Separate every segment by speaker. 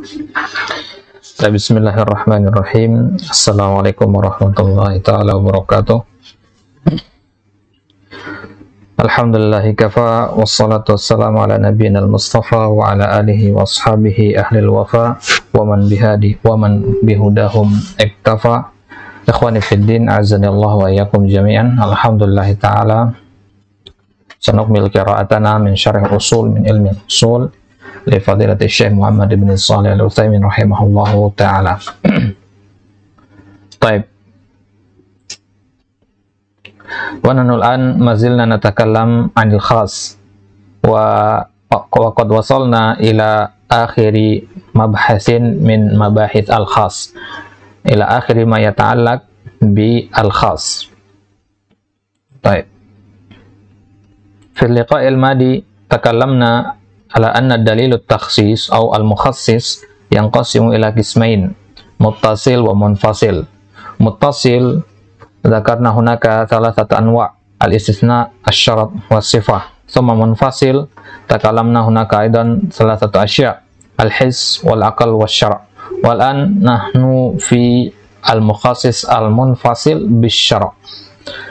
Speaker 1: Bismillahirrahmanirrahim. Assalamualaikum warahmatullahi ta'ala wabarakatuh. Alhamdulillahi kafa, wassalatu wassalamu ala nabiyyina al-mustafa wa ala alihi wa ashabihi ahlil wafa wa man bihudahum iktafa. Ikhwani fiddin, azani Allah wa iyyakum jami'an. Alhamdulillahi ta'ala sanukmil qira'atana min syarih usul min ilmi usul li fadilati Syekh Muhammad ibn Shalih al-Utsaimin rahimahullahu ta'ala. Baik. Wa nahnu al-an mazilna natakallam 'anil khas wa qad wasalna ila akhiri mabhasin min mabahith al-khas ila akhiri ma yata'allaq bi al-khas. Baik. Fi liqa'il madi takallamna ala anna dalilut takhsis atau al-mukhassis yanqasimu ila qismain, muttasil wa munfasil. Muttasil dzakarna hunaka thalathatu anwa' al-istitsna, asy-syarat wa sifah. Thumma munfasil takallamna hunaka aidan thalathatu asya' al-hiss wal aql wasyara'. Wal an nahnu fi al-mukhassis al-munfasil bisyara'.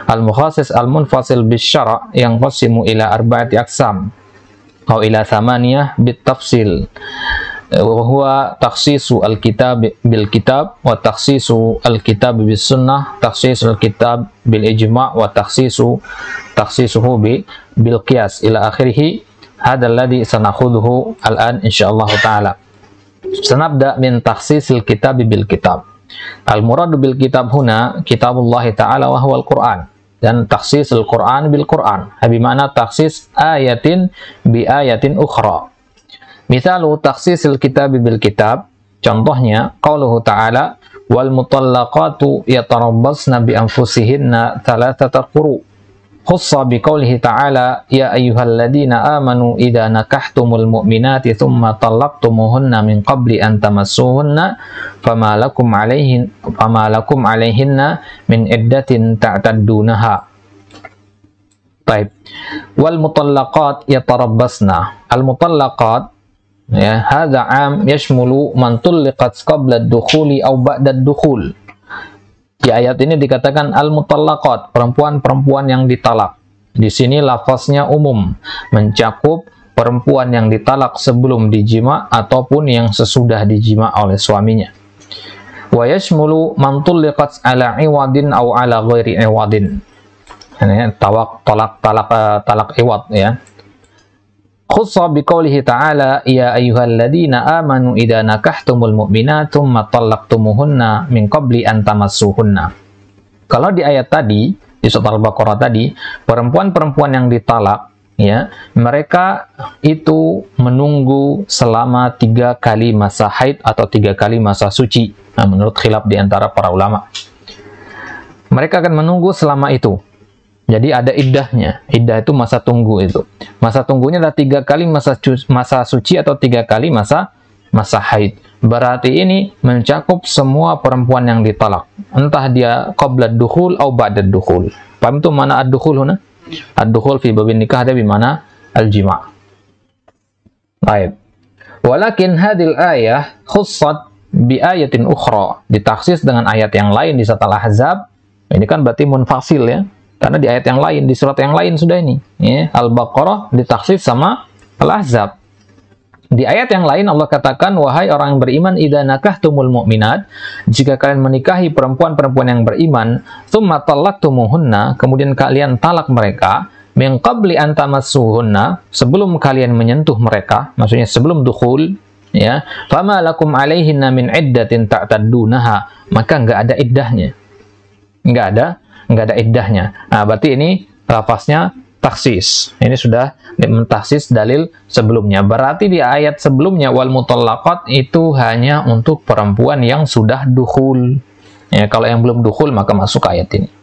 Speaker 1: Al-mukhassis al-munfasil bisyara' yanqasimu ila arba'ati aqsam atau ila thamaniyah bitafsil, wa huwa takhsisu al-kitab bil kitab wa takhsisu al-kitab bis sunnah, takhsisu al-kitab bil ijma' wa takhsisuhu bil qiyas ila akhirih. Hadzal ladzi sanakhudhuhu al-an insyaallah taala. Sanabda min takhsisil kitab bil kitab. Al-muradu bil kitab huna kitabullah taala wa huwa al-Qur'an. Dan takhsis al-Quran bil Quran, bimana takhsis ayatin bi ayatin ukhra. Misalu takhsis al-kitab bil kitab, contohnya qauluhu ta'ala wal mutallaqatu yatarabbasna bi anfusihinna thalathata quru. Khussa bi qaulihi ta'ala ya ayyuhalladzina amanu idza nakahtumul mu'minati thumma talaqtumuhunna min qabli an tamassuhunna fama lakum alaihinna min iddatin ta'taddunaha. Baik. Wal mutallaqat yatarabbasna. Al mutallaqat ya hadza 'am yashmulu man tulliqat qabla ad-dukhuli aw ba'da ad-dukhul. Di ayat ini dikatakan al-mutallaqat, perempuan-perempuan yang ditalak. Di sini lafaznya umum, mencakup perempuan yang ditalak sebelum dijima ataupun yang sesudah dijima oleh suaminya. Wa yashmulu man tulliqat ala iwadin aw ala ghairi iwadin. Ini talak iwad ya. Khussa biqaulihi ta'ala ya ayyuhalladzina amanu idza nakahtumul mu'minati tsumma talaqtumuhunna min qabli an tamassuhunna. Kalau di ayat tadi, di surat Al-Baqarah tadi, perempuan-perempuan yang ditalak ya, mereka itu menunggu selama 3 kali masa haid atau 3 kali masa suci. Nah, menurut khilaf di antara para ulama. Mereka akan menunggu selama itu. Jadi ada iddahnya. Iddah itu masa tunggu itu. Masa tunggunya adalah 3 kali masa suci atau 3 kali masa haid. Berarti ini mencakup semua perempuan yang ditalak. Entah dia qabla dukhul atau ba'da dukhul. Paham itu mana ad-dukhul huna? Ad-dukhul fi babin nikah ada bimana al-jima'. Baik. Walakin hadil ayah khussat bi ayatin ukhra. Ditaksis dengan ayat yang lain di surat Al-Ahzab. Ini kan berarti munfasil ya. Karena di ayat yang lain, di surat yang lain sudah ini. Ya, Al-Baqarah ditaksis sama Al-Ahzab. Di ayat yang lain Allah katakan, wahai orang yang beriman, idza nakahtumul mu'minat, jika kalian menikahi perempuan-perempuan yang beriman, tsumma talaqtumuhunna, kemudian kalian talak mereka, min qabli an tamassuhunna, sebelum kalian menyentuh mereka, maksudnya sebelum dukhul, ya, fama lakum alaihinna min iddatin ta'taddunaha, maka enggak ada iddahnya. Enggak ada iddahnya. Nah, berarti ini lafaznya taksis. Ini sudah mentaksis dalil sebelumnya. Berarti di ayat sebelumnya wal mutallaqat itu hanya untuk perempuan yang sudah dukhul. Ya, kalau yang belum dukhul maka masuk ayat ini.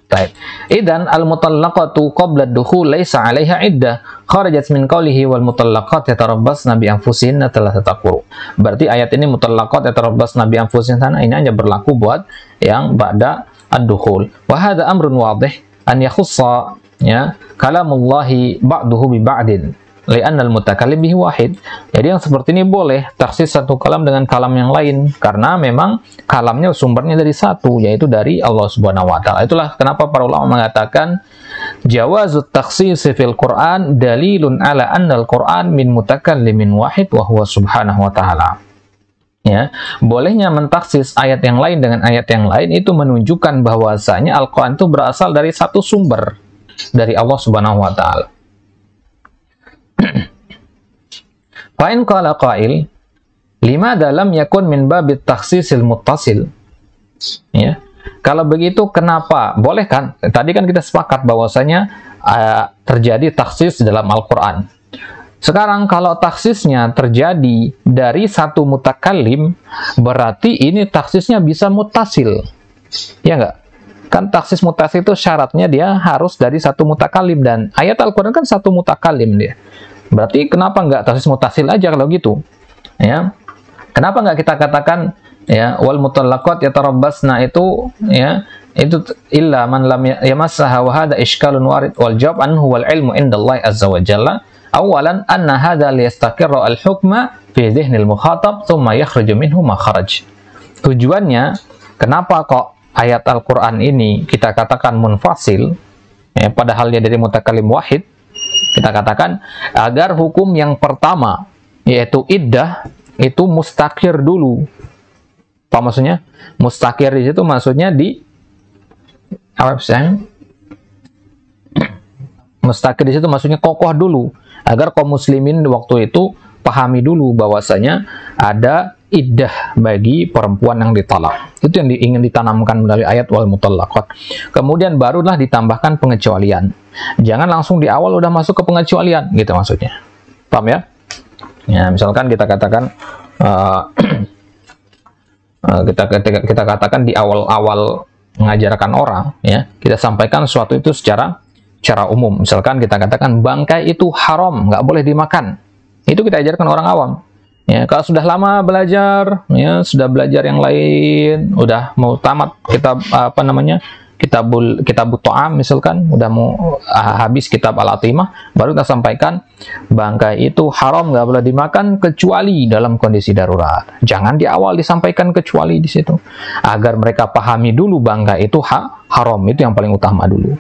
Speaker 1: Baik. Idan al mutallaqatu qabla ad-dukhul laisa 'alaiha iddah. Kharajat min qawlihi wal mutallaqat yatarabbasna bi anfusihinna thalathata quru. Berarti ayat ini mutallaqat yatarabbasna bi anfusihinna ini hanya berlaku buat yang ba'da ad-dukhul. Wa hadha amrun wadih an yakhussa ya kalamullahi ba'duhu bi ba'din. li'annal mutakallim bihi wahid. Jadi yang seperti ini boleh taksis satu kalam dengan kalam yang lain karena memang kalamnya sumbernya dari satu, yaitu dari Allah Subhanahu wa taala. Itulah kenapa para ulama mengatakan jawazut takhsis fil Quran dalilun ala annal Quran min mutakallimin wahid wa huwa subhanahu wa ta'ala. Ya, bolehnya mentaksis ayat yang lain dengan ayat yang lain itu menunjukkan bahwasanya Al-Quran itu berasal dari satu sumber, dari Allah Subhanahu wa taala. Fa in qala qail limadza lam yakun min babit takhsisil muttasil. Ya. Kalau begitu kenapa? Boleh kan? Tadi kan kita sepakat bahwasanya terjadi taksis dalam Al-Qur'an. Sekarang kalau taksisnya terjadi dari satu mutakallim, berarti ini taksisnya bisa muttasil. Ya enggak? Kan taksis mutasil itu syaratnya dia harus dari satu mutakallim, dan ayat Al-Qur'an kan satu mutakallim dia. Berarti kenapa enggak taksis mutasil aja kalau gitu? Ya. Kenapa enggak kita katakan ya wal mutallaqat yatarabbasna itu ya itu illa man lam yamassaha wa hadha ishkalun warid wal jawab anhu wal ilmu indallahi azza wa jalla. Awalan anna hadha liyastaqirra al hukma fi dhihnil mukhatab thumma yakhruju minhu ma kharaj. Tujuannya kenapa kok ayat Al-Qur'an ini kita katakan munfasil ya, padahal dia dari mutakallim wahid, kita katakan agar hukum yang pertama yaitu iddah itu mustaqir dulu. Apa maksudnya? Mustaqir di situ maksudnya di apa sih? Mustaqir di situ maksudnya kokoh dulu, agar kaum muslimin waktu itu pahami dulu bahwasanya ada iddah bagi perempuan yang ditalak. Itu yang ingin ditanamkan melalui ayat wal mutallaqat. Kemudian barulah ditambahkan pengecualian. Jangan langsung di awal udah masuk ke pengecualian, gitu maksudnya. Paham ya? Ya, misalkan kita katakan kita katakan di awal-awal mengajarkan orang, ya, kita sampaikan sesuatu itu secara umum. Misalkan kita katakan bangkai itu haram, nggak boleh dimakan. Itu kita ajarkan orang awam. Ya, kalau sudah lama belajar, ya, sudah belajar yang lain, udah mau tamat kitab apa namanya? Kitab Ta'am misalkan, udah mau habis kitab Al-Atimah, baru kita sampaikan bangkai itu haram, nggak boleh dimakan kecuali dalam kondisi darurat. Jangan di awal disampaikan kecuali di situ, agar mereka pahami dulu bangkai itu haram, itu yang paling utama dulu.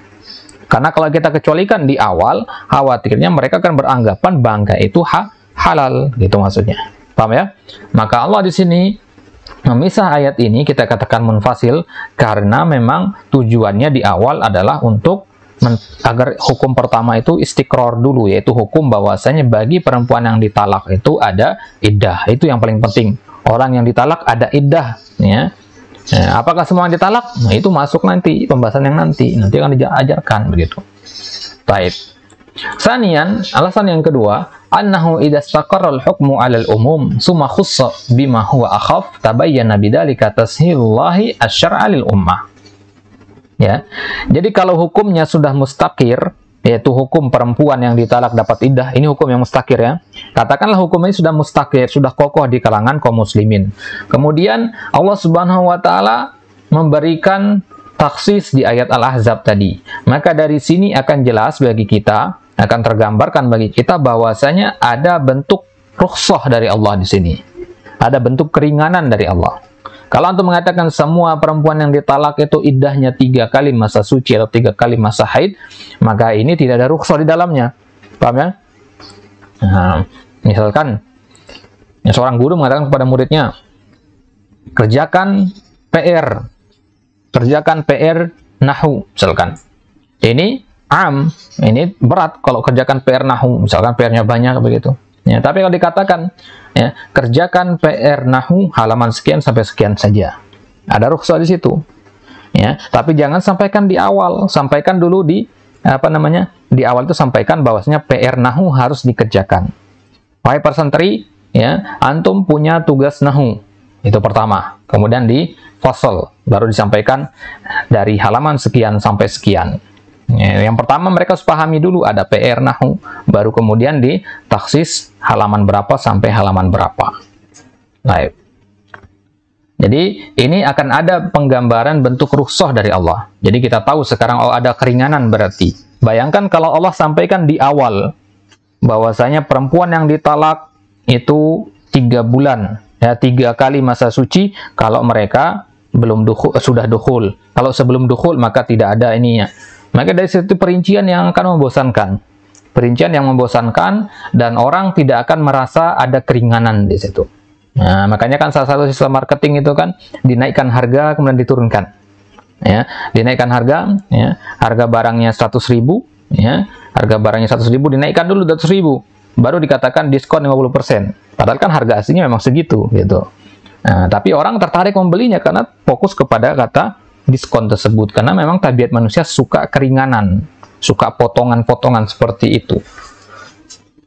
Speaker 1: Karena kalau kita kecualikan di awal, khawatirnya mereka akan beranggapan bangkai itu halal, gitu maksudnya. Paham ya? Maka Allah di sini memisah ayat ini kita katakan munfasil karena memang tujuannya di awal adalah untuk agar hukum pertama itu istiqror dulu, yaitu hukum bahwasanya bagi perempuan yang ditalak itu ada iddah. Itu yang paling penting. Orang yang ditalak ada iddah, ya. Nah, apakah semua yang ditalak? Nah, itu masuk nanti pembahasan yang nanti akan diajarkan begitu. Baik. Sanian, alasan yang kedua, annahu idza istaqarra al-hukmu 'ala al-umum summa khussa bima huwa akhaf tabayyana bidzalika tashilullahi asy-syar'a lil ummah. Ya. Jadi kalau hukumnya sudah mustaqir, yaitu hukum perempuan yang ditalak dapat iddah, ini hukum yang mustaqir ya. Katakanlah hukum ini sudah mustaqir, sudah kokoh di kalangan kaum muslimin. Kemudian Allah Subhanahu wa taala memberikan taksis di ayat Al-Ahzab tadi. Maka dari sini akan jelas bagi kita, akan tergambarkan bagi kita bahwasanya ada bentuk rukhsah dari Allah di sini. Ada bentuk keringanan dari Allah. Kalau antum mengatakan semua perempuan yang ditalak itu iddahnya 3 kali masa suci atau 3 kali masa haid, maka ini tidak ada rukhsah di dalamnya. Paham ya? Nah, misalkan seorang guru mengatakan kepada muridnya, kerjakan PR nahwu misalkan. Ini ini berat kalau kerjakan PR nahwu, misalkan PR-nya banyak begitu. Ya, tapi kalau dikatakan ya, kerjakan PR nahwu halaman sekian sampai sekian saja, ada rukhsah di situ. Ya, tapi jangan sampaikan di awal, sampaikan dulu di di awal itu sampaikan bahwasanya PR nahwu harus dikerjakan. Wahai persantri, ya, antum punya tugas nahwu. Itu pertama. Kemudian di fasal baru disampaikan dari halaman sekian sampai sekian. Ya, yang pertama mereka harus pahami dulu ada PR nahwu, baru kemudian ditaksis halaman berapa sampai halaman berapa. Baik. Jadi ini akan ada penggambaran bentuk rukhsah dari Allah. Jadi kita tahu sekarang ada keringanan berarti. Bayangkan kalau Allah sampaikan di awal, bahwasanya perempuan yang ditalak itu 3 bulan, ya 3 kali masa suci kalau mereka belum sudah dukhul. Kalau sebelum dukhul maka tidak ada ininya. Maka dari situ perincian yang akan membosankan. Perincian yang membosankan dan orang tidak akan merasa ada keringanan di situ. Nah, makanya kan salah satu sistem marketing itu kan dinaikkan harga kemudian diturunkan. Ya, dinaikkan harga, ya, harga barangnya 100.000, ya, harga barangnya 100.000 dinaikkan dulu 100.000, baru dikatakan diskon 50%. Padahal kan harga aslinya memang segitu, gitu. Nah, tapi orang tertarik membelinya karena fokus kepada kata diskon tersebut, karena memang tabiat manusia suka keringanan, suka potongan-potongan seperti itu.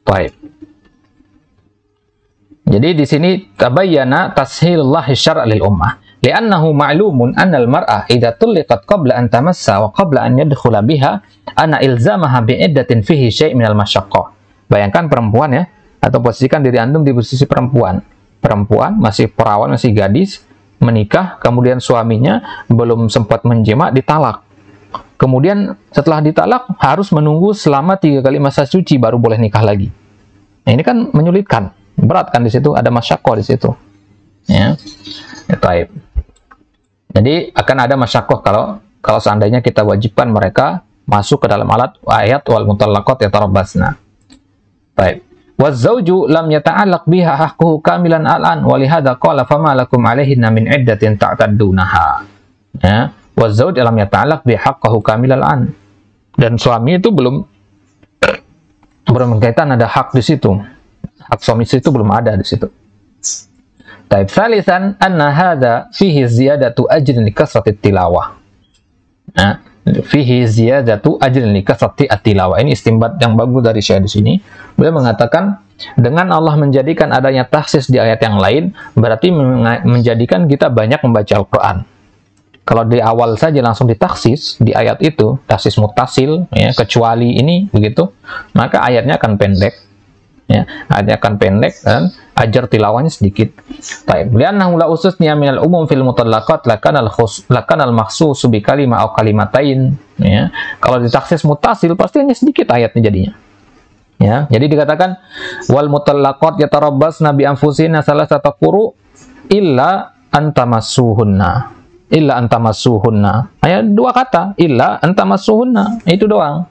Speaker 1: Baik. Jadi di sini tabayyana tashilullah syar'a lil ummah. Li'annahu ma'lumun anna al-mar'a idza tulliqat qabla an tamassa wa qabla an yadkhula biha ana ilzamaha bi'iddatin fihi syai' minal masyaqqah. Bayangkan perempuan ya, atau posisikan diri antum di posisi perempuan. Perempuan masih perawan, masih gadis, menikah, kemudian suaminya belum sempat menjima, ditalak. Kemudian setelah ditalak harus menunggu selama 3 kali masa suci baru boleh nikah lagi. Nah, ini kan menyulitkan. Berat kan di situ, ada masyaqqah di situ. Ya. Taib. Jadi akan ada masyaqqah kalau seandainya kita wajibkan mereka masuk ke dalam ayat wal mutallaqat yatarabbasna. Baik. Waz-zawju lam yata'allaq biha haqquhu kamilan al'an wa lihadza qala fama lakum 'alaihinna min iddatin ta'taddunaha. Ya, waz-zawj lam yata'allaq biha haqquhu kamilan al'an. Dan suami itu belum berkaitan ada hak di situ. Hak suami istri itu belum ada di situ. Taib salisan anna hadza fihi ziyadatu ajrin li kasrati tilawah. Nah, fihi ziyadatu ajrin li kasrati tilawah. Ini istinbat yang bagus dari Syekh di sini. Beliau mengatakan dengan Allah menjadikan adanya takhsis di ayat yang lain berarti menjadikan kita banyak membaca Al-Qur'an. Kalau di awal saja langsung ditaksis di ayat itu, taksis muttasil ya, kecuali ini begitu, maka ayatnya akan pendek. Ya, ayatnya akan pendek dan ajar tilawahnya sedikit. Baik, li'annahu la ususnya minal umum fil mutallaqat lakanal makhsus bi kalimah aw kalimatain, ya. Kalau ditaksis muttasil pasti hanya sedikit ayatnya jadinya. Ya, jadi dikatakan wal mutallaqat yatarabbasna bi anfusihinna salasata quru illa antamassuhunna. Illa antamassuhunna. Hanya 2 kata, illa antamassuhunna. Itu doang.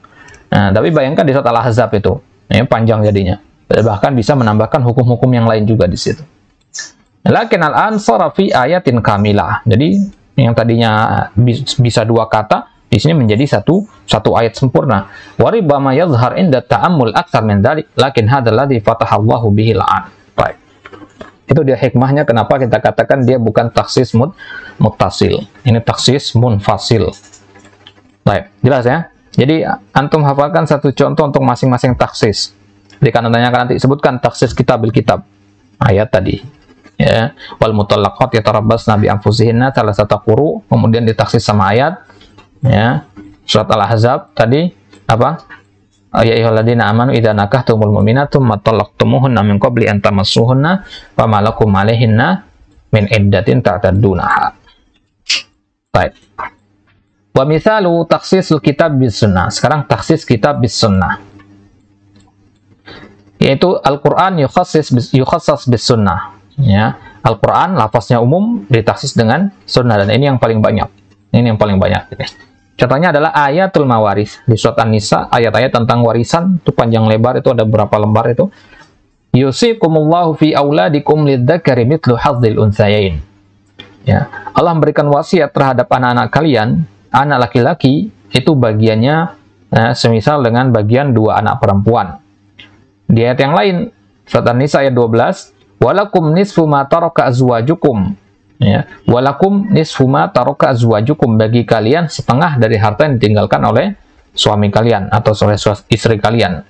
Speaker 1: Nah, tapi bayangkan di surat Al-Ahzab itu, ya, panjang jadinya. Bahkan bisa menambahkan hukum-hukum yang lain juga di situ. Lakin al-an sara fi ayatin kamilah. Jadi yang tadinya bisa 2 kata, di sini menjadi satu ayat sempurna. Wa ribbama yadhhar inda ta'ammul aktsar min dzalik, lakin hadzal ladzi fatahallahu bihi al-an. Baik. Itu dia hikmahnya kenapa kita katakan dia bukan taksis muttasil. Ini taksis munfasil. Baik, jelas ya? Jadi antum hafalkan satu contoh untuk masing-masing taksis. Jika anda tanyakan nanti sebutkan taksis kitab bil kitab ayat tadi, ya, wal mutallaqat yatarabbasna bi anfusihinna salasata quru, kemudian ditaksis sama ayat, ya, surat Al-Ahzab tadi apa, ya ayyuhalladzina amanu idza nakahtumul mu'minatum matallaqtumuhunna min qabli an tamassuhunna fama lakum 'alaihinna min iddatin ta'taddunaha. Baik. Wa misalu takhsisul kitab bis sunnah. Sekarang taksis kitab bis sunnah, yaitu Al-Quran yukhassas bis sunnah. Ya, Al-Quran lafaznya umum ditaksis dengan sunnah, dan ini yang paling banyak. Ini yang paling banyak. Contohnya adalah ayatul mawaris di surat An-Nisa, ayat-ayat tentang warisan itu panjang lebar, itu ada berapa lembar itu. Yusikumullahu fi auladikum lidzakari mithlu hadzil untsayain. Ya, Allah memberikan wasiat terhadap anak-anak kalian, anak laki-laki itu bagiannya semisal dengan bagian 2 anak perempuan. Di ayat yang lain, surat An-Nisa ayat 12, walakum nisfu ma taraka azwajukum. Ya, walakum nisfu ma taraka azwajukum, bagi kalian setengah dari harta yang ditinggalkan oleh suami kalian atau oleh istri kalian.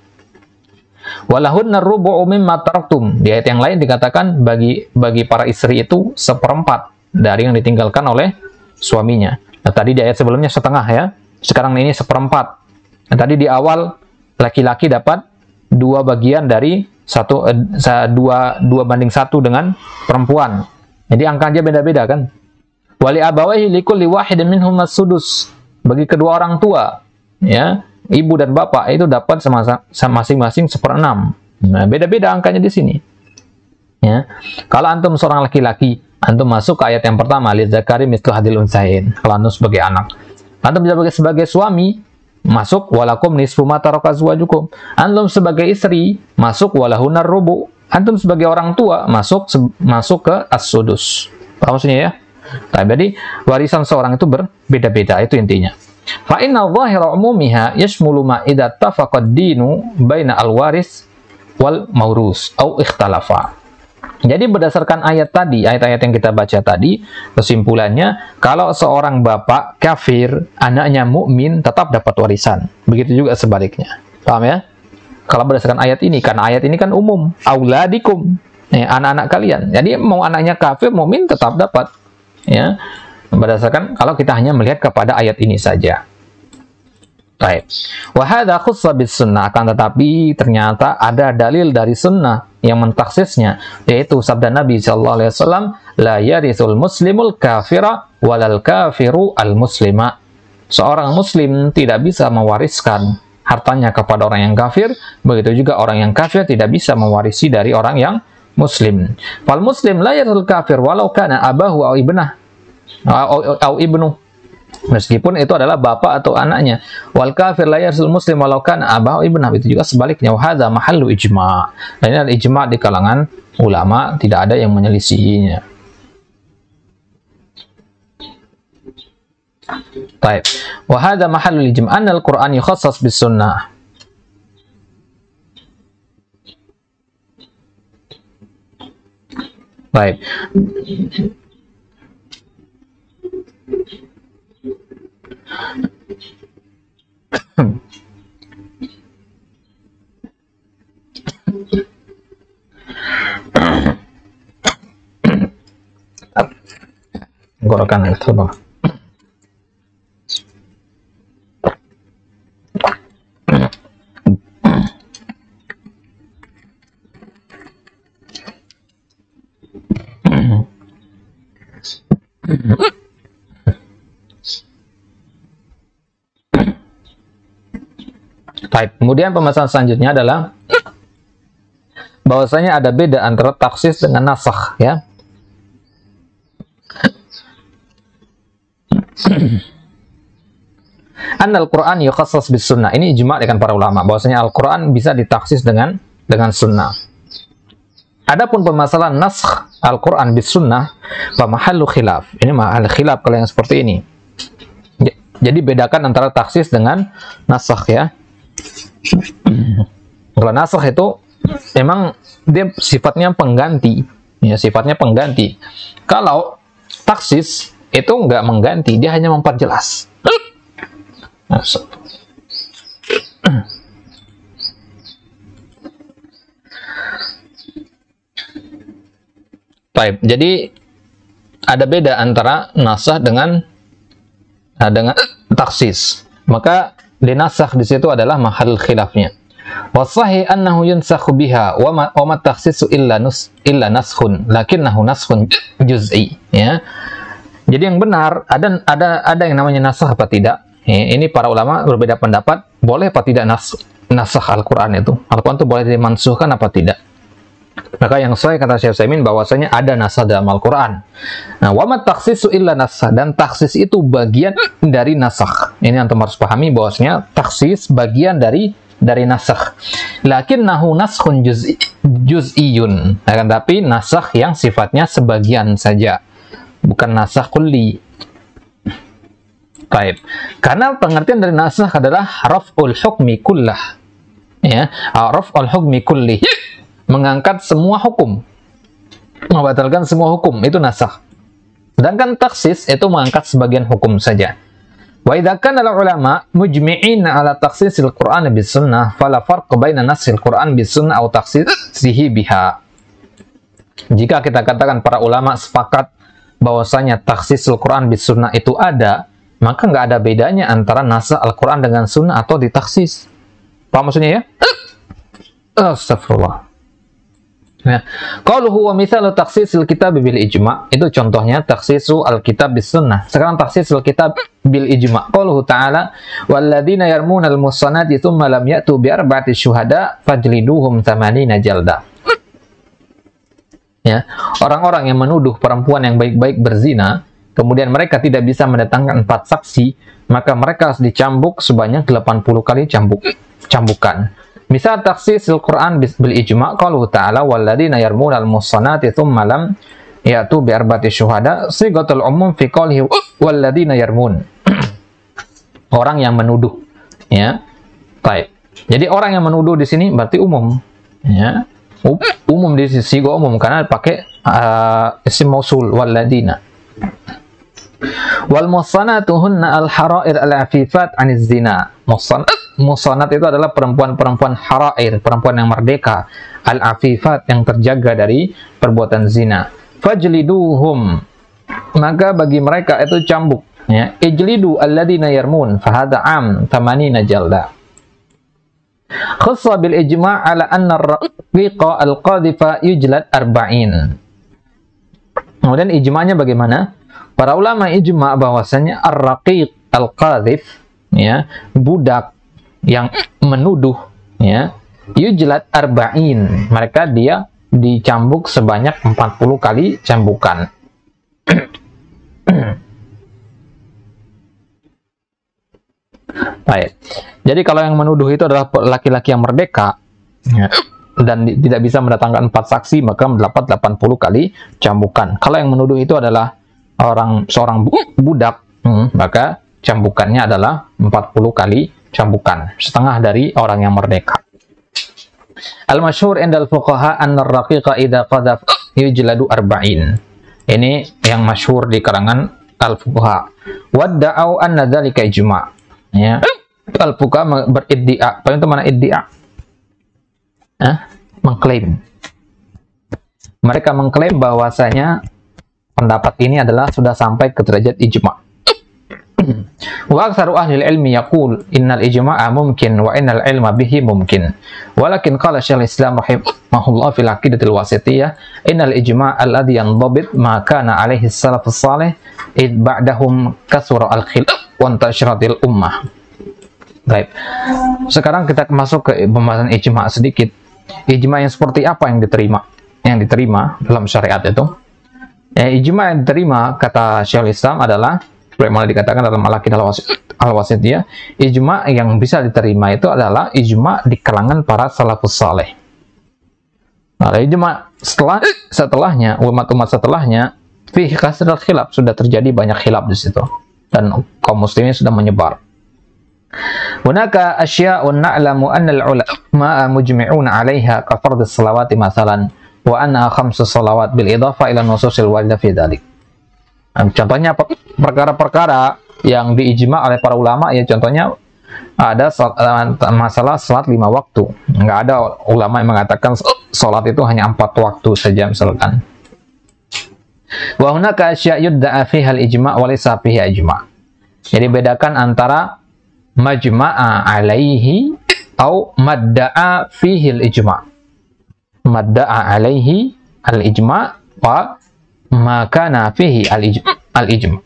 Speaker 1: Walahunna rubu'u mimma taraktum. Di ayat yang lain dikatakan bagi para istri itu 1/4 dari yang ditinggalkan oleh suaminya. Nah, tadi di ayat sebelumnya setengah ya. Sekarang ini 1/4. Nah, tadi di awal laki-laki dapat 2 bagian dari 2:1 dengan perempuan. Jadi angkanya beda-beda kan. Wali abawaihi likulli wahidin minhum as-sudus. Bagi kedua orang tua, ya, ibu dan bapak itu dapat masing-masing 1/6. Nah, beda-beda angkanya di sini. Ya. Kalau antum seorang laki-laki, antum masuk ke ayat yang pertama, lidzakari mithlu hadil unsayain. Kalau antum sebagai anak, antum sebagai suami, masuk walakum nisfu ma taraka azwajukum. Antum sebagai istri, masuk walahunar rubu. Antum sebagai orang tua, masuk ke as-sudus. Paham maksudnya ya? Nah, jadi warisan seorang itu berbeda-beda, itu intinya. Fa inna dhahira umumiha yashmulu ma idza tafaqad dinu baina al-waris wal maurus au ikhtalafa. Jadi berdasarkan ayat-ayat yang kita baca tadi, kesimpulannya kalau seorang bapak kafir, anaknya mukmin tetap dapat warisan. Begitu juga sebaliknya. Paham ya? Kalau berdasarkan ayat ini, karena ayat ini kan umum, auladikum, ya, anak-anak kalian. Jadi mau anaknya kafir, mukmin tetap dapat. Ya. Berdasarkan kalau kita hanya melihat kepada ayat ini saja. Baik. Wa hadza khussa bis sunnah, akan tetapi ternyata ada dalil dari sunnah yang mentaksisnya, yaitu sabda Nabi sallallahu alaihi wasallam, la yarithul muslimul kafira walal kafiru al muslima. Seorang muslim tidak bisa mewariskan hartanya kepada orang yang kafir, begitu juga orang yang kafir tidak bisa mewarisi dari orang yang muslim. Fal muslim la yarithul kafir walau kana abahu au ibnah au ibnu. Meskipun itu adalah bapak atau anaknya. Wal kafir la yarsul muslim walau kana abahu ibnah, itu juga sebaliknya. Wa hadza mahallu ijma'. Dan ini adalah ijma' di kalangan ulama, tidak ada yang menyelisihinya. Baik. Wa hadza mahallu ijma' anna al-Qur'an yukhassas bis sunnah. Baik. Gorokan itu bang. Baik, kemudian pembahasan selanjutnya adalah bahwasanya ada beda antara taksis dengan nasakh, ya. Al-Quran yukhassas bis sunnah. Ini ijma' dengan para ulama bahwasanya Al-Quran bisa ditaksis dengan sunnah. Adapun permasalahan nasakh Al-Quran bis sunnah, fa mahallu khilaf. Ini mahal khilaf kalau yang seperti ini. Jadi bedakan antara taksis dengan nasakh, ya. Kalau nasakh itu memang dia sifatnya pengganti, ya, sifatnya pengganti. Kalau taksis itu enggak mengganti, dia hanya memperjelas. Baik, jadi ada beda antara nasakh dengan taksis. Maka dinasakh di situ adalah mahal khilafnya. Wasahih annahu yunsakhu biha wa ma takhsisu illa naskhun lakinnahu naskhun juz'i, ya. Jadi yang benar ada yang namanya nasakh apa tidak? Ini para ulama berbeda pendapat, boleh apa tidak nasakh Al-Qur'an itu. Al-Qur'an itu boleh dimansuhkan apa tidak? Maka yang sahih kata Syekh Utsaimin bahwasanya ada nasakh dalam Al-Qur'an. Nah, wa ma takhsisu illa nasakh, dan taksis itu bagian dari nasakh. Ini antum harus pahami bahwasanya taksis bagian dari nasakh. Lakinnahu naskhun juz'iyun. Akan tapi nasakh yang sifatnya sebagian saja, bukan nasakh kulli. Baik. Karena pengertian dari nasakh adalah raf'ul hukmi kullah. Ya, raf'ul hukmi kulli. Mengangkat semua hukum. Membatalkan semua hukum, itu nasakh. Sedangkan taksis itu mengangkat sebagian hukum saja. Wa idza kana al-ulama mujmi'in ala takhsisil Qur'an bis sunnah fala farq baina nasil Qur'an bis sunnah atau takhsisihi biha. Jika kita katakan para ulama sepakat bahwasanya takhsisul Qur'an bis sunnah itu ada, maka nggak ada bedanya antara nasakh Al-Quran dengan sunnah atau ditaksis. Paham maksudnya, ya? Astagfirullah. Ya. Qaluhu wa mithalu takhsisil kitab bil ijma', itu contohnya takhsisu al-kitab bis sunnah. Sekarang takhsisul kitab bil ijma'. Qaluhu ta'ala walladzina yarmuna al-muhsanati tsumma lam ya'tu bi arba'ati syuhada fajliduhum 80 jalda. Ya, orang-orang yang menuduh perempuan yang baik-baik berzina, kemudian mereka tidak bisa mendatangkan 4 saksi, maka mereka harus dicambuk sebanyak 80 kali cambukan. Misal takhsisil Quran bil ijma' qaluhu ta'ala walladzina yarmuna al-muhsanati tsumma lam ya'tu bi arba'ati syuhada, sigatul umum fi qawlihi walladzina yarmun. Orang yang menuduh, ya. Baik. Jadi orang yang menuduh di sini berarti umum, ya. Umum di sisi umum karena pakai isim mausul walladzina. Wal muhsanatu hunna al-hara'ir al-afifat 'aniz zina. Muhsanat itu adalah perempuan-perempuan harair, perempuan yang merdeka, al-afifat yang terjaga dari perbuatan zina. Fajliduhum, maka bagi mereka itu cambuk, ya. Ijlidu alladzina yarmun fahada am 80 jalda. Khassa bil ijma' ala anna ar-raqiqa al-qadhifa yujlad 40. Kemudian ijma'nya bagaimana? Para ulama ijma' bahwasanya ar-raqiq al-qadhif, ya, budak yang menuduh, ya, yujlad 40, mereka dia dicambuk sebanyak 40 kali cambukan. Baik. Jadi kalau yang menuduh itu adalah laki-laki yang merdeka, ya, dan tidak bisa mendatangkan 4 saksi, maka mendapat 80 kali cambukan. Kalau yang menuduh itu adalah seorang budak, maka cambukannya adalah 40 kali cambukan, setengah dari orang yang merdeka. Al-masyhur indal fuqaha anna ar-raqiqa idza qadhaf yujladu 40. Ini yang masyhur di kalangan al-fuqaha. Wadda'u anna dzalika ijma'. Ya. Al-fuqaha beriddia. Apa itu mana iddia? Mengklaim. Mereka mengklaim bahwasanya pendapat ini adalah sudah sampai ke derajat ijma'. Wa aktsaru ahli ilmi yaqul innal ijma'a mumkin wa innal ilma bihi mumkin. Walakin qala Syekhul Islam rahimahullah fil aqidatil wasithiyah innal ijma' alladhi yanḍabit ma kana alaihi salafus salih id ba'dahum kasura al-khilaf wa intasharatil ummah. Baik. Sekarang kita masuk ke pembahasan ijma' sedikit. Ijma' yang seperti apa yang diterima? Yang diterima dalam syariat itu? Ya, ijma' yang diterima kata Syekhul Islam adalah malah dikatakan dalam al-aqidah al-wasithiyah, ijma' yang bisa diterima itu adalah ijma' di kalangan para salafus saleh. Nah, ijma' setelahnya, umat-umat setelahnya, fihi kasrul khilaf, sudah terjadi banyak khilaf di situ, dan kaum muslimin sudah menyebar. Hunaka asya'un na'lamu anna al-ulama mujmi'una 'alaiha ka fardhis salawati mathalan wa anna 5 salawat bil idafa ila nususil warida fi dzalik. Contohnya perkara-perkara yang diijma oleh para ulama, ya, contohnya ada masalah salat 5 waktu. Nggak ada ulama yang mengatakan salat itu hanya 4 waktu saja misalkan. Wa hunaka asya' yudda'a fiha al-ijma' wa laysa fiha ijma'. Jadi bedakan antara majma'a alaihi atau madda'a fihi al-ijma'. Madda'a alaihi al-ijma' wa makana fihi al-ijma'.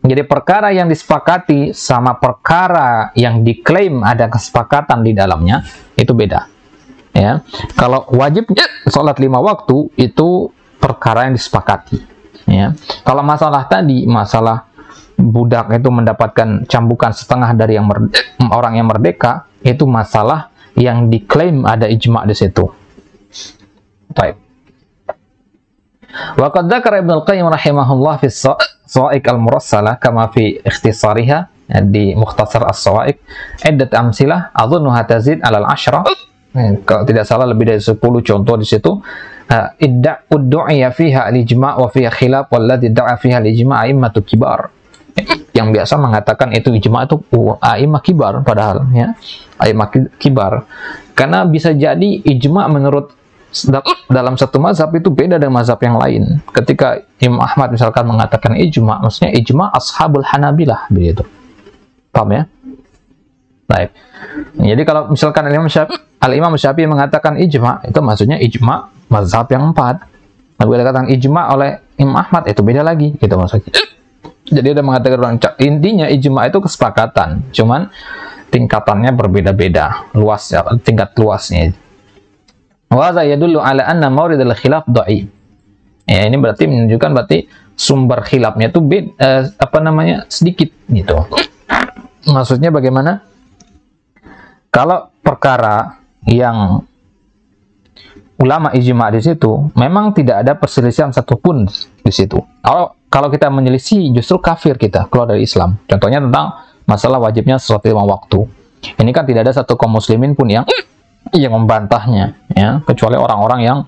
Speaker 1: Jadi perkara yang disepakati sama perkara yang diklaim ada kesepakatan di dalamnya itu beda. Ya, kalau wajib sholat 5 waktu itu perkara yang disepakati. Ya, kalau masalah tadi, masalah budak itu mendapatkan cambukan setengah dari orang yang merdeka, itu masalah yang diklaim ada ijma' di situ. Baik. Wa qad dzakara Ibnu Al-Qayyim rahimahullah fi As-Sawa'iq Al-Murassalah kama fi ikhtisariha, di Mukhtasar As-Sawa'iq, iddat amsilah adhunnuha tazid 'ala al-'ashra. Kalau tidak salah lebih dari 10 contoh di situ. Uddu'iya fiha al-ijma' wa fiha khilaf walladzi da'a fiha al-ijma' a'immatu kibar. Yang biasa mengatakan itu ijma' itu a'immah kibar, padahal, ya, a'immah kibar. Karena bisa jadi ijma' menurut dalam satu mazhab itu beda dengan mazhab yang lain. Ketika Imam Ahmad misalkan mengatakan ijma', maksudnya ijma' ashabul Hanabilah, begitu. Paham ya? Baik. Jadi kalau misalkan Al-Imam Syafi'i mengatakan ijma', itu maksudnya ijma' mazhab yang 4. Tapi dikatakan ijma oleh Imam Ahmad itu beda lagi, gitu maksudnya. Jadi ada mengatakan orang intinya ijma itu kesepakatan, cuman tingkatannya berbeda-beda, luas ya, tingkat luasnya. Wa za yadullu ala anna mawridul khilaf dhaif. Ya, ini berarti menunjukkan berarti sumber khilafnya itu sedikit gitu. Maksudnya bagaimana? Kalau perkara yang ulama ijma di situ, memang tidak ada perselisihan satupun di situ. Kalau kita menyelisih, justru kafir kita, keluar dari Islam. Contohnya tentang masalah wajibnya sholat 5 waktu. Ini kan tidak ada satu kaum muslimin pun yang membantahnya, ya, kecuali orang-orang yang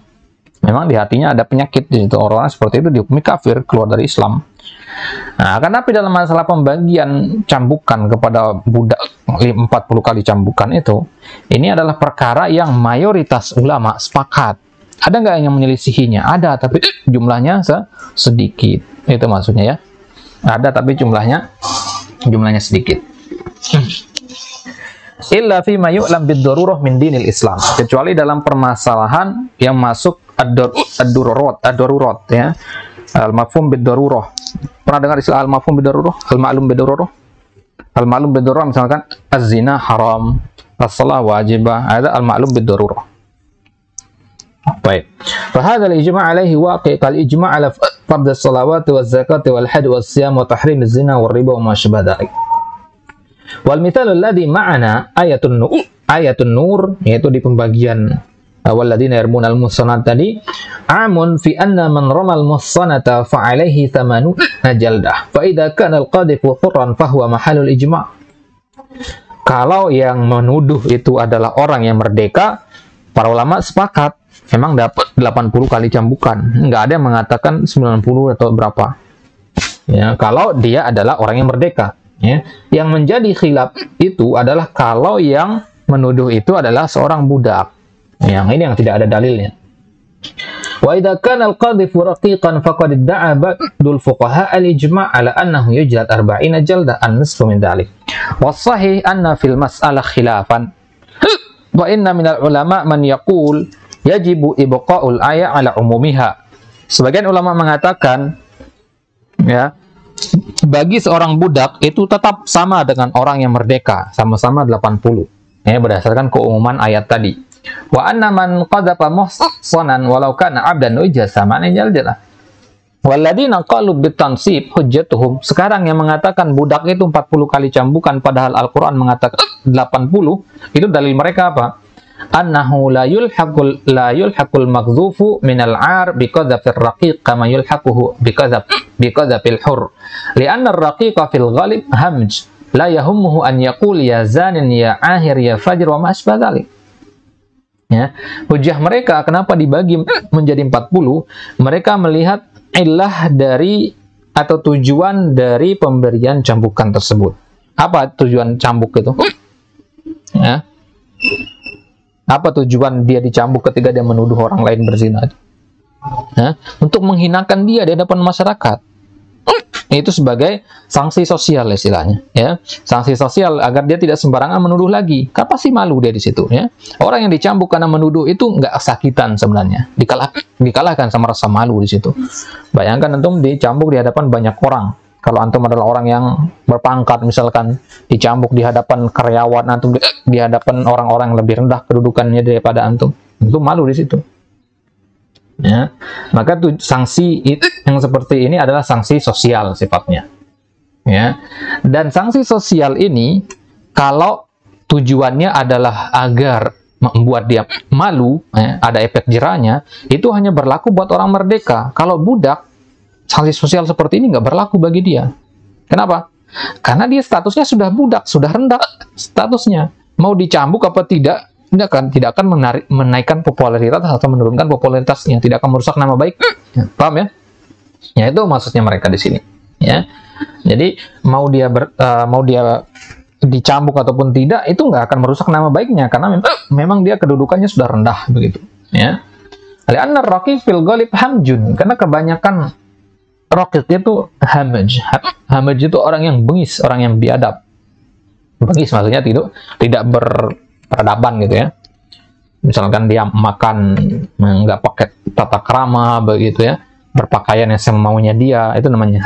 Speaker 1: memang di hatinya ada penyakit di situ. Orang-orang seperti itu dihukumi kafir, keluar dari Islam. Nah, tapi dalam masalah pembagian cambukan kepada budak 40 kali cambukan itu, ini adalah perkara yang mayoritas ulama sepakat. Ada nggak yang menyelisihinya? Ada, tapi jumlahnya sedikit. Itu maksudnya ya. Ada, tapi jumlahnya sedikit. Illa fi ma yu'lam bid-darurah min dinil Islam. Kecuali dalam permasalahan yang masuk ad-darurat ya. Al-mafhum bid-darurah. Pernah dengar istilah al-mafhum bid-darurah? Al-ma'lum bid-darurah? Al-ma'lum bid-darurah misalkan az-zina haram, as-shalah wajibah, ada al-ma'lum bid-darurah. Baik. Fa hadha al-ijma' alaihi waqi' kal ijma' ala fardh as-salawat wa az-zakat wal hajj was siyam wa tahrim az-zina wal riba wa ma syabah dzalik. Wal mithal alladhi ma'ana ayatun nur, yaitu di pembagian walladzina yarmuna al-muhsanat tadi, amun fi anna man ramal muhsanata fa alaihi thamanu jaldah fa idza kana al-qadhifu hurran fa huwa mahallul ijma'. Kalau yang menuduh itu adalah orang yang merdeka, para ulama sepakat memang dapat 80 kali cambukan. Enggak ada yang mengatakan 90 atau berapa. Ya, kalau dia adalah orang yang merdeka, ya. Yang menjadi khilaf itu adalah kalau yang menuduh itu adalah seorang budak. Yang ini yang tidak ada dalilnya. Wa idza kana al-qadhifu raqiqan faqad idda'a ba'dul fuqaha al-ijma' ala annahu yujlad 40 jaldah an-nisfu min dhalik. Was sahih anna fil mas'alah khilafan. Wa inna minal ulama man yaqul yajibu ibqa'ul ayat ala umumiha. Sebagian ulama mengatakan, ya, bagi seorang budak itu tetap sama dengan orang yang merdeka, sama-sama 80. Ya, berdasarkan keumuman ayat tadi. Wa anna man qadhafa muhsanan walau kana 'abdan ujasa man jaljalah. Walladzina qalu bitansib hujjatuhum. Sekarang yang mengatakan budak itu 40 kali cambukan padahal Al-Qur'an mengatakan 80, itu dalil mereka apa? Annahu la yulhaqul maghzufu minal 'ar biqadzafir raqiq kama yulhaquhu biqadzafil hur. Li'anna ar-raqiqa fil ghalib hamj la yahummuhu an yaqul ya zanin ya ahir ya fajr wa ma asbah dzalik. Ya, hujah mereka kenapa dibagi menjadi 40? Mereka melihat illah dari atau tujuan dari pemberian cambukan tersebut. Apa tujuan cambuk itu? Ya. Apa tujuan dia dicambuk ketika dia menuduh orang lain berzina? Ya. Untuk menghinakan dia di hadapan masyarakat. Itu sebagai sanksi sosial istilahnya, ya, sanksi sosial agar dia tidak sembarangan menuduh lagi. Kan pasti malu dia di situ, ya. Orang yang dicambuk karena menuduh itu nggak sakitan sebenarnya, dikalahkan sama rasa malu di situ. Bayangkan antum dicambuk di hadapan banyak orang. Kalau antum adalah orang yang berpangkat, misalkan dicambuk di hadapan karyawan antum, di hadapan orang-orang yang lebih rendah kedudukannya daripada antum, itu malu di situ. Ya, maka sanksi yang seperti ini adalah sanksi sosial sifatnya, ya. Dan sanksi sosial ini kalau tujuannya adalah agar membuat dia malu, ya, ada efek jerahnya, itu hanya berlaku buat orang merdeka. Kalau budak, sanksi sosial seperti ini nggak berlaku bagi dia. Kenapa? Karena dia statusnya sudah budak, sudah rendah statusnya. Mau dicambuk apa tidak? Tidak akan menaikkan popularitas atau menurunkan popularitasnya, tidak akan merusak nama baik. Ya, paham ya? Ya, itu maksudnya mereka di sini. Ya, jadi mau dia dicambuk ataupun tidak, itu nggak akan merusak nama baiknya karena memang dia kedudukannya sudah rendah begitu. Ya, li'anna ar-raqiq fil ghalib hamjun, karena kebanyakan raqiq itu hamaj. Hamaj itu orang yang bengis, orang yang biadab. Bengis maksudnya tidak berperadaban gitu ya. misalkan dia makan nggak pakai tata krama begitu ya, berpakaian yang semaunya dia, itu namanya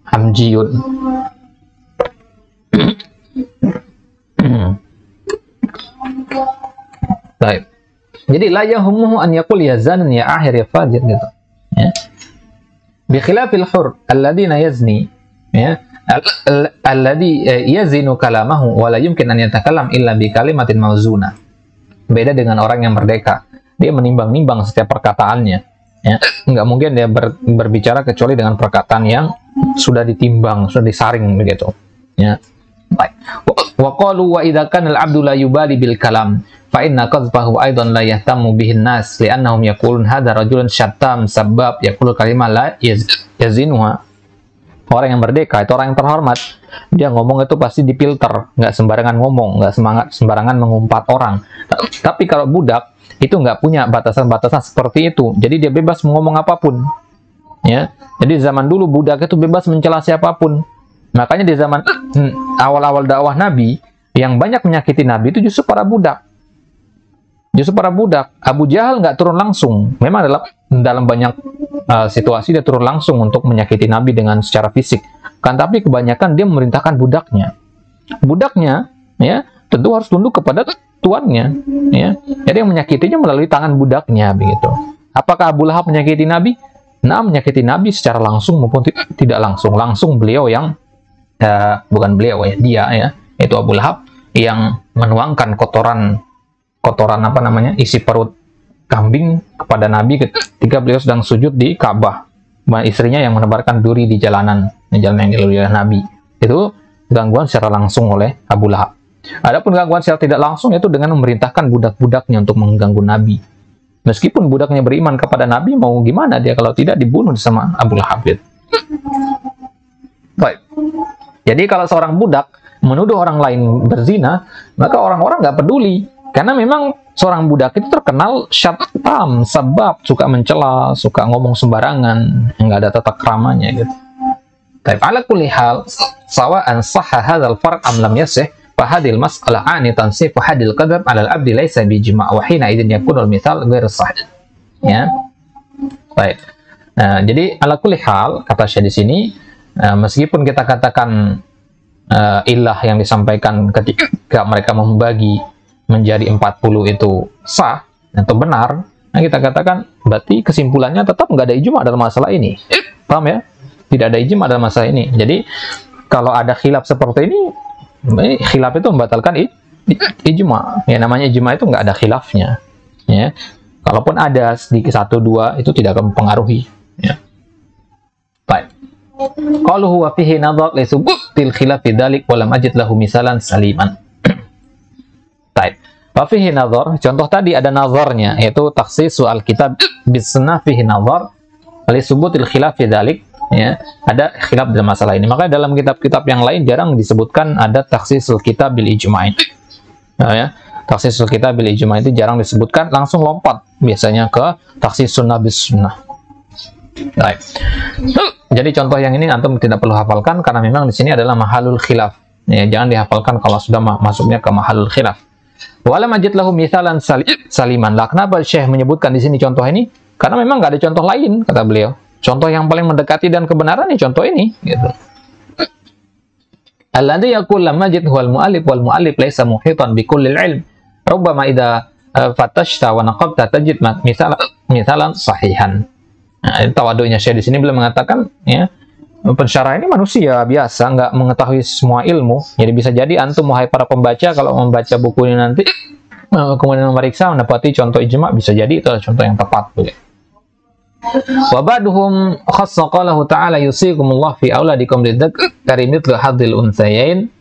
Speaker 1: hamjiyun. Baik. Jadi la yahumuhu an yaqul ya zanin ya akhir ya fajir gitu. Ya. Bi khilafil hur alladziina yazni ya alladzi yazinu kalamahu wa la yumkin an yatakallam illa bi kalimatin mawzuna. Beda dengan orang yang merdeka. Dia menimbang-nimbang setiap perkataannya. Ya. Enggak mungkin dia berbicara kecuali dengan perkataan yang sudah ditimbang, sudah disaring begitu. Ya. Baik. Wa qalu wa idza kana al-'abdu la yubali bil kalam fa inna qadhfahu aidan la yahtamu bihin nas li'annahum yaqulun hadha rajulun syattam sabab yaqulu kalimah la yazinuha. Orang yang merdeka itu orang yang terhormat, dia ngomong itu pasti dipilter, nggak sembarangan ngomong, nggak sembarangan mengumpat orang. Tapi kalau budak itu nggak punya batasan-batasan seperti itu, jadi dia bebas mengomong apapun ya. Jadi zaman dulu budak itu bebas mencela siapapun. Makanya di zaman awal-awal dakwah Nabi, yang banyak menyakiti Nabi itu justru para budak. Justru para budak. Abu Jahal nggak turun langsung. Memang dalam banyak situasi dia turun langsung untuk menyakiti Nabi dengan secara fisik. Kan tapi kebanyakan dia memerintahkan budaknya. Budaknya ya tentu harus tunduk kepada tuannya. Ya. Jadi yang menyakitinya melalui tangan budaknya begitu. Apakah Abu Lahab menyakiti Nabi? Nah, menyakiti Nabi secara langsung maupun tidak langsung. Langsung beliau yang bukan beliau ya, dia ya, itu Abu Lahab yang menuangkan kotoran apa namanya, isi perut kambing kepada Nabi ketika beliau sedang sujud di Ka'bah. Istrinya yang menebarkan duri di jalanan yang dilalui oleh Nabi. Itu gangguan secara langsung oleh Abu Lahab. Adapun gangguan secara tidak langsung itu dengan memerintahkan budak-budaknya untuk mengganggu Nabi. Meskipun budaknya beriman kepada Nabi, mau gimana dia kalau tidak dibunuh sama Abu Lahab. Baik. Jadi kalau seorang budak menuduh orang lain berzina, maka orang-orang nggak peduli. Karena memang seorang budak itu terkenal syattam, sebab suka mencela, suka ngomong sembarangan, nggak ada tata kramanya gitu. Tapi ala kulli hal, sawa'an sahha hadzal farq am lam yasih, fa hadhil mas'alah ani tansif hadil qadar 'ala al-'abdi laysa bi jima' wa hina idzin yakunu al-mithal ghairu sahih. Ya. Baik. Nah, jadi ala kulli hal kata Syekh di sini, meskipun kita katakan ilah yang disampaikan ketika mereka membagi menjadi 40 itu sah atau benar, nah kita katakan berarti kesimpulannya tetap nggak ada ijma' dalam masalah ini. Paham ya? Tidak ada ijma' dalam masalah ini. Jadi kalau ada khilaf seperti ini, khilaf itu membatalkan ijma'. Ya, namanya ijma' itu nggak ada khilafnya. Ya. Kalaupun ada sedikit 1-2 itu tidak akan mempengaruhi. Ya. Baik. Qalu huwa fihi nadhar li subutil khilaf fi dzalik wa lam ajid lahu misalan saliman. Baik. Wa fihi nadhar, contoh tadi ada nazarnya yaitu takhsisu al-kitab bis-sunnah fihi nadhar li subutil khilaf fi dzalik, ya. Ada khilaf dalam masalah ini. Maka dalam kitab-kitab yang lain jarang disebutkan ada takhsisul kitab bil ijma'. Ya. Takhsisul kitab bil ijma' itu jarang disebutkan, langsung lompat biasanya ke takhsis sunnah bis sunnah. Baik. Jadi contoh yang ini antum tidak perlu hafalkan karena memang di sini adalah mahalul khilaf. Ya, jangan dihafalkan kalau sudah masuknya ke mahalul khilaf. Wala majid lahu mithalan saliman. Lah kenapa Syekh menyebutkan di sini contoh ini? Karena memang nggak ada contoh lain kata beliau. Contoh yang paling mendekati dan kebenaran nih contoh ini, gitu. Alladhi yaqul lam majid huwal mu'allif wal mu'allif laysa muhitan bi kullil ilm. Rubbama idza fatashta wa naqabta tajid mithalan sahihan. Nah, tawadunya Syekh di sini beliau mengatakan, ya, pensyarah ini manusia biasa, nggak mengetahui semua ilmu. Jadi bisa jadi antum wahai para pembaca kalau membaca buku ini nanti kemudian memeriksa mendapati contoh ijma', bisa jadi itu adalah contoh yang tepat. Wa ba'duhum khassa qalahu ta'ala yusikumullah fi auladikum lidzakari mithlu hadzil unthayain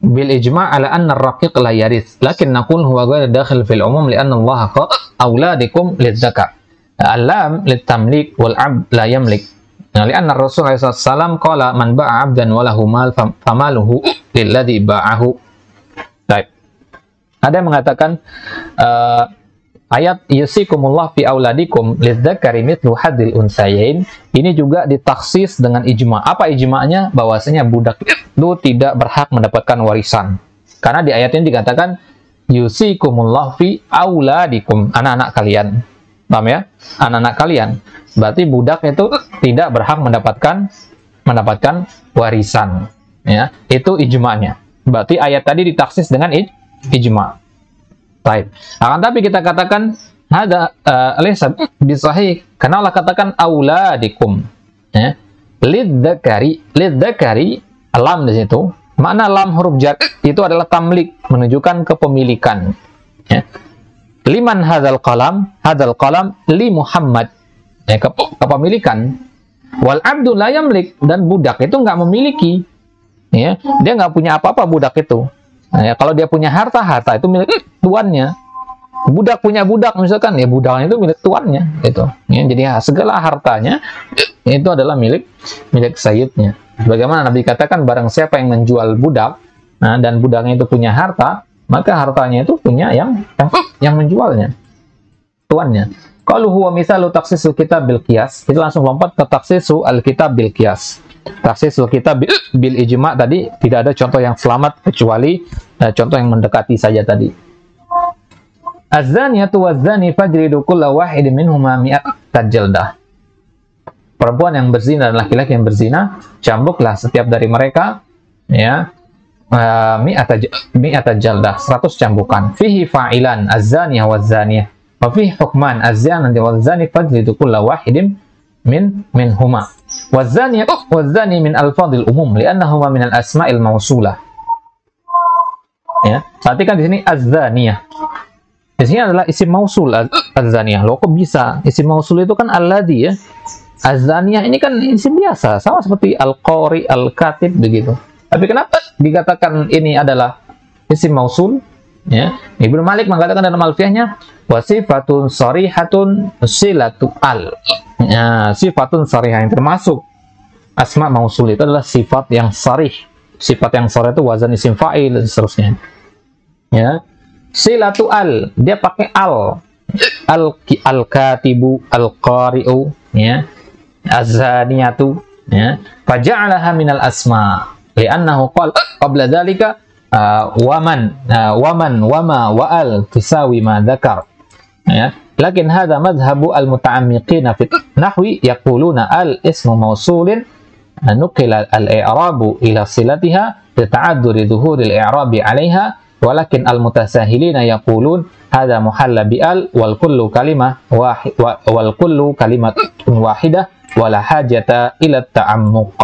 Speaker 1: bil ijma' ala anna ar-raqiq la yarith lakin naqul huwa ghairu dakhil fil umum li anna Allah auladikum lidzakar. Al-lam litamlik wal 'abd la yamlik. Nah, lianna Rasulullah SAW qala man ba'a 'abdan wa lahu mal famaluhu lilladzi ba'ahu. Baik. Ada yang mengatakan ayat yusikumullah fi auladikum lidzakari mithlu hadzil unsayain ini juga ditaksis dengan ijma'. Apa ijma'nya? Bahwasanya budak itu tidak berhak mendapatkan warisan. Karena di ayat ini dikatakan yusikumullah fi auladikum, anak-anak kalian. Paham ya? Anak-anak kalian. Berarti budak itu tidak berhak mendapatkan warisan. Ya, itu ijma'nya. Berarti ayat tadi ditaksis dengan ijma'. Baik. Akan tapi kita katakan hada laysa bisahih. Karena Allah katakan auladikum. Ya. Lidzakari lam di situ. Makna lam huruf jar itu adalah tamlik, menunjukkan kepemilikan. Ya. Liman hadzal qalam li Muhammad. Ya, kepemilikan. Wal abdu la yamlik, dan budak itu nggak memiliki. Ya, dia nggak punya apa-apa budak itu. Nah, ya, kalau dia punya harta itu milik tuannya. Budak punya budak misalkan, ya budaknya itu milik tuannya gitu. Ya, jadi segala hartanya itu adalah milik sayyidnya. Bagaimana Nabi katakan, barang siapa yang menjual budak, nah, dan budaknya itu punya harta, maka hartanya itu punya yang menjualnya, tuannya. Kalau huwa misalu taksisul kitab bil qiyas, kita langsung lompat ke taksisul al-kitab bil qiyas. Taksisul kitab bil ijma' tadi tidak ada contoh yang selamat kecuali contoh yang mendekati saja tadi. Az-zaniyatu waz-zani fajridu kulla wahidin minhuma mi'atan jaldah. Perempuan yang berzina dan laki-laki yang berzina, cambuklah setiap dari mereka ya mi'ata jaldah, 100 cambukan. Fihi fa'ilan az-zaniyah waz-zaniyah. Wa fihi hukman az-zaniyah waz-zani fajridu kulla wahidin minhuma. Waz-zaniyah waz-zani min al-fadil umum li'annahuma min al-asma'il mausulah. Ya, perhatikan di sini az-zaniyah. Di sini adalah isim mausul az-zaniyah. Loh, kok bisa? Isim mausul itu kan alladhi ya. Az-zaniyah ini kan isim biasa, sama seperti al-qari, al-katib begitu. Tapi kenapa dikatakan ini adalah isim mausul? Ya, Ibnu Malik mengatakan dalam alfiyahnya wasifatun sharihatun silatu al. Ya, sifatun sharihah yang termasuk asma mausul itu adalah sifat yang sharih. Sifat yang sharih itu wazan isim fa'il dan seterusnya. Ya. Silatu al, dia pakai al-katibu, al-qari'u, ya. Az-zaniyatu, ya. Faja'alaha minal asma li'annahu qala qabla dhalika waman wama wa'al tusawi ma dzakar. Ya. Lakin hadha madhhabu al-muta'ammiqina fi nahwi yaquluna al-ismu mausulin nuqila al-i'rabu ila silatiha lita'adduri dhuhuril i'rabi 'alaiha, walakin al-mutasahilina yaqulun hadha muhalla bi al wal kullu kalimah wal kullu kalimatun wahidah wala hajata ila ta'ammuq.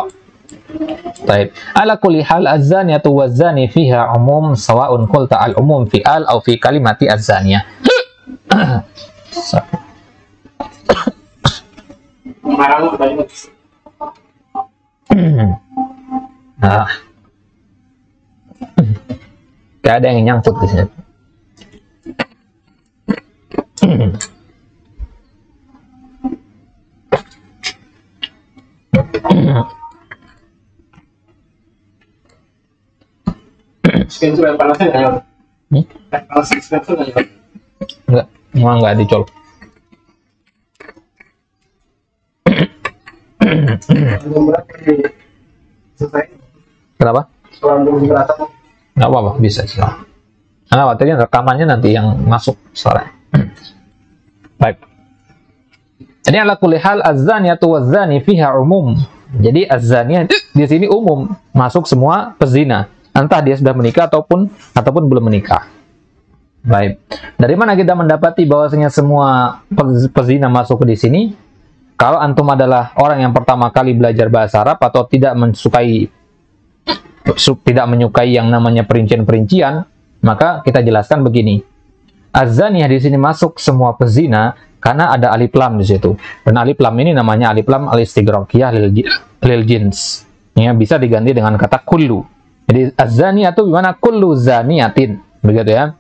Speaker 1: Baik. Ala kulli hal az-zaniyatu waz-zani fiha umum sawa'un qulta al-umum fi al aw fi kalimati az-zaniyah. Nah. Gak ada yang nyangkut di sini. Enggak dicolok. Kenapa? Nggak apa-apa, bisa sih. Karena waktunya rekamannya nanti yang masuk suara. Baik. Jadi ala kulli hal az-zaniyatu waz-zani fiha umum. Jadi az-zaniyah di sini umum, masuk semua pezina, entah dia sudah menikah ataupun belum menikah. Baik. Dari mana kita mendapati bahwasanya semua pezina masuk di sini? Kalau antum adalah orang yang pertama kali belajar bahasa Arab atau tidak menyukai yang namanya perincian-perincian, maka kita jelaskan begini. Az-zaniyah di sini masuk semua pezina karena ada alif lam di situ. Dan alif lam ini namanya alif lam al-istighraqiyah lil jins. Ya, bisa diganti dengan kata kullu. Jadi az-zaniyah itu gimana? Kullu zaniyatin. Begitu ya.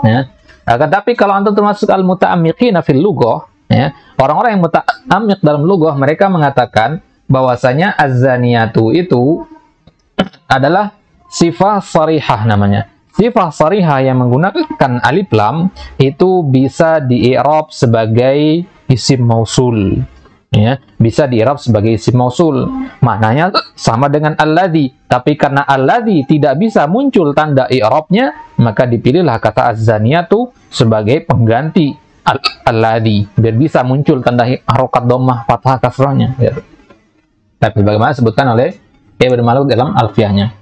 Speaker 1: Ya. Tapi kalau antum termasuk al-muta'ammiqina fil lughah, ya, orang-orang yang muta'ammiq dalam lughah, mereka mengatakan bahwasanya az-zaniyatu itu adalah sifat sarihah namanya. Sifat sarihah yang menggunakan alif lam itu bisa di-i'rab sebagai isim mausul. Ya, bisa diirab sebagai isim mausul. Maknanya sama dengan alladzi, tapi karena alladzi tidak bisa muncul tanda i'rabnya, maka dipilihlah kata az-zaniyatu sebagai pengganti alladzi biar bisa muncul tanda harokat dhammah fathah kasrahnya gitu. Tapi bagaimana disebutkan oleh Ibnu Malik dalam alfiyahnya.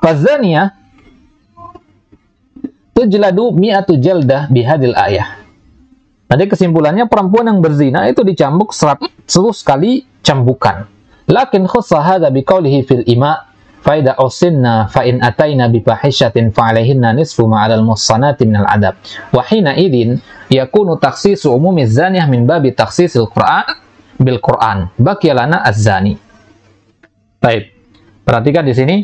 Speaker 1: Fazaniyah tujladu mi'atu jaldah bihadil ayah. Jadi kesimpulannya perempuan yang berzina itu dicambuk 100 kali cambukan. Lakin khussa hadza biqaulihi fil ima fa idza usinna fa in ataina bi fahishatin fa alaihinna nisfu ma 'alal muhsanati minal adab. Wa hina idzin yakunu takhsisu umumiz zaniyah min babi takhsisil Qur'an bil Qur'an. Baqiya lana az-zani. Baik. Perhatikan di sini.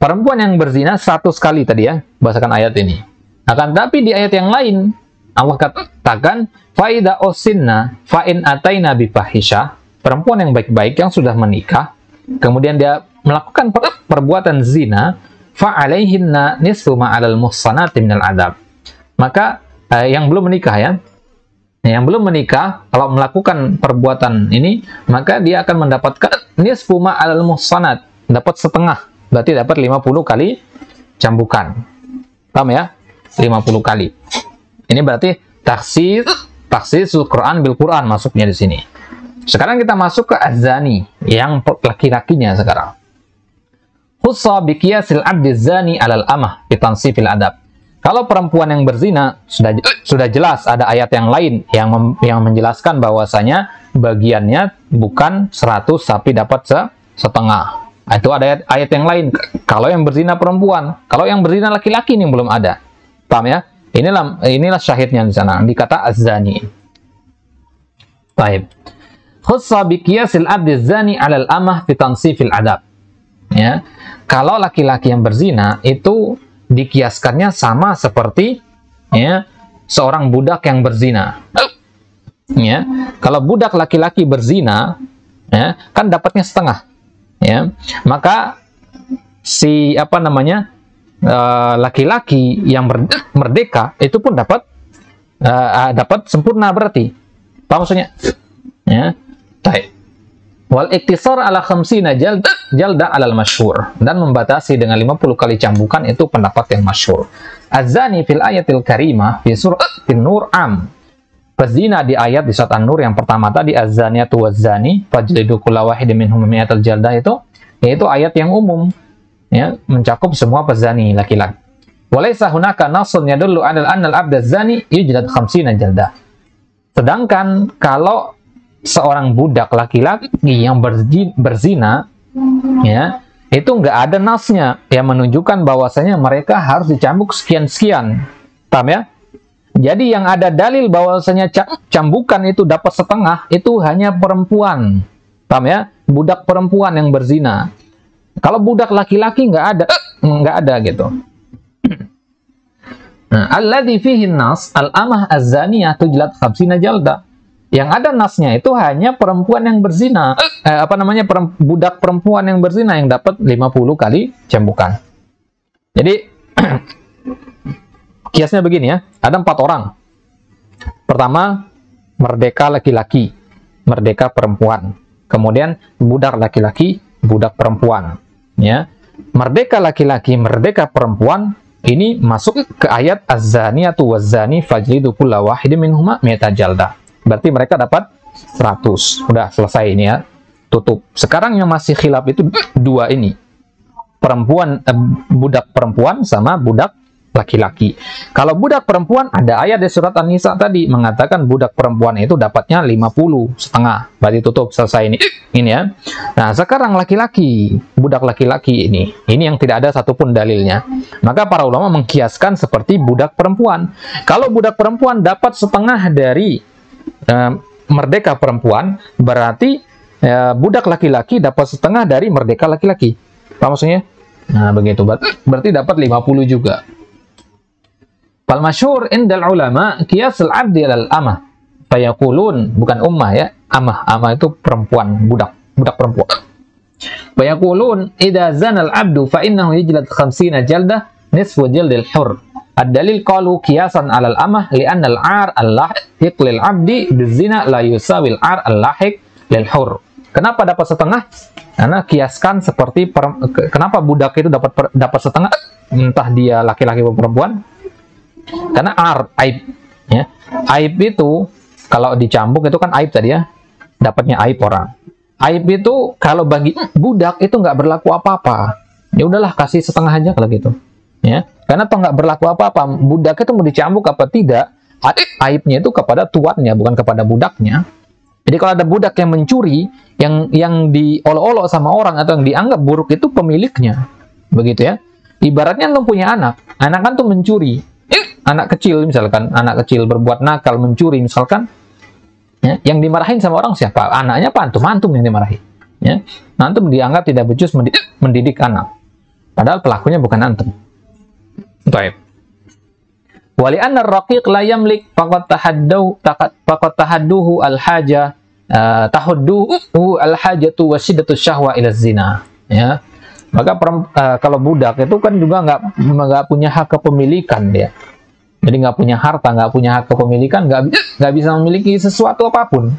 Speaker 1: Perempuan yang berzina 100 kali tadi ya, bahasakan ayat ini. Akan tapi di ayat yang lain Allah katakan faida osinna fa'in ataina bifahisha, perempuan yang baik-baik yang sudah menikah kemudian dia melakukan perbuatan zina fa'alaihinna nisfu ma'alal muhsanati minal adab. Maka yang belum menikah ya, yang belum menikah kalau melakukan perbuatan ini maka dia akan mendapatkan nisfu ma'alal muhsanat, dapat setengah, berarti dapat 50 kali cambukan. Paham ya? 50 kali. Ini berarti takhsisul Quran bil Quran masuknya di sini. Sekarang kita masuk ke az-zani yang laki-lakinya sekarang. Khussa bi qiyasil 'abdi zani 'alal amah bi tansifil adab. Kalau perempuan yang berzina sudah jelas ada ayat yang lain yang menjelaskan bahwasanya bagiannya bukan 100 tapi dapat setengah. Itu ada ayat yang lain. Kalau yang berzina perempuan, kalau yang berzina laki-laki ini belum ada. Paham ya? Inilah syahidnya di sana, di kata az-zani. Baik. Khussa bi qiyasil 'abdi zani 'alal amah fi tansifil adab. Ya. Kalau laki-laki yang berzina itu dikiaskannya sama seperti ya, seorang budak yang berzina. Ya. Kalau budak laki-laki berzina, ya, kan dapatnya setengah. Ya. Maka si laki-laki yang merdeka itu pun dapat sempurna berarti. Apa maksudnya? Ya. Baik. Wal iktisar ala khamsina jalda alal masyhur, dan membatasi dengan 50 kali cambukan itu pendapat yang masyhur. Az-zani fil ayatil karimah fi suratin nur am. Pezina di ayat di surat An-Nur yang pertama tadi az-zaniyatu waz-zani fajlidu kulla wahidin minhum mi'atal jaldah itu yaitu ayat yang umum. Ya, mencakup semua pezani laki-laki. Walaysa hunaka nasun yadullu 'ala annal 'abda zani yujlad 50 jaldah. Sedangkan kalau seorang budak laki-laki yang berzina ya, itu nggak ada nasnya yang menunjukkan bahwasanya mereka harus dicambuk sekian-sekian. Paham ya? Jadi yang ada dalil bahwasanya cambukan itu dapat setengah itu hanya perempuan. Paham ya? Budak perempuan yang berzina. Kalau budak laki-laki nggak ada gitu. Nah, alladzi fihi nas al-amah az-zaniyah tujlad 50 jalda. Yang ada nasnya itu hanya perempuan yang berzina, budak perempuan yang berzina yang dapat 50 kali cambukan. Jadi kiasnya begini ya, ada 4 orang. Pertama, merdeka laki-laki, merdeka perempuan. Kemudian budak laki-laki, budak perempuan. Ya, merdeka laki-laki, merdeka perempuan ini masuk ke ayat az-zaniyatu waz-zani fajlidu kulla wahidin minhuma mi'ata jaldah. Berarti mereka dapat 100. Udah selesai ini ya. Tutup. Sekarang yang masih khilaf itu 2 ini. Budak perempuan sama budak laki-laki. Kalau budak perempuan ada ayat di surat An-Nisa tadi mengatakan budak perempuan itu dapatnya 50 setengah. Berarti tutup selesai ini ya. Nah, sekarang laki-laki, budak laki-laki ini yang tidak ada satupun dalilnya. Maka para ulama mengkiaskan seperti budak perempuan. Kalau budak perempuan dapat setengah dari merdeka perempuan, berarti budak laki-laki dapat setengah dari merdeka laki-laki. Apa maksudnya? Nah, begitu. Berarti dapat 50 juga. Fal masyhur indal ulama qiyasul 'abdi 'alal amah. Fayaqulun, bukan ummah ya, amah. Amah itu perempuan, budak perempuan. Fayaqulun idza zana al-'abdu fa innahu yajlad 50 jaldah nisfu jaldil hur. Ad-dalil qalu qiyasan 'alal amah li'anna al-'ar al-lahiq lil 'abdi bizina la yusawi al-'ar al-lahiq lil hur. Kenapa dapat setengah? Karena kiaskan seperti kenapa budak itu dapat setengah, entah dia laki-laki atau perempuan? Karena aib, ya. Aib itu kalau dicambuk itu kan aib tadi ya, dapatnya aib orang. Aib itu kalau bagi budak itu nggak berlaku apa-apa. Ya udahlah, kasih setengah aja kalau gitu, ya. Karena toh nggak berlaku apa-apa, budak itu mau dicambuk apa tidak, aibnya itu kepada tuannya, bukan kepada budaknya. Jadi kalau ada budak yang mencuri, yang diolok-olok sama orang atau yang dianggap buruk itu pemiliknya, begitu ya. Ibaratnya lo punya anak kan tuh mencuri, anak kecil misalkan, anak kecil berbuat nakal mencuri misalkan, ya, yang dimarahin sama orang siapa? Anaknya apa? Antum yang dimarahin, ya. Antum dianggap tidak becus mendidik anak, padahal pelakunya bukan antum. Baik. Wali anna ar-raqiq la yamlik faqad tahadduhu al-haja tahadduhu al-hajatu wa shiddatu syahwa ila zina, ya. Maka kalau budak itu kan juga nggak punya hak kepemilikan dia. Jadi nggak punya harta, nggak punya hak kepemilikan, nggak bisa memiliki sesuatu apapun.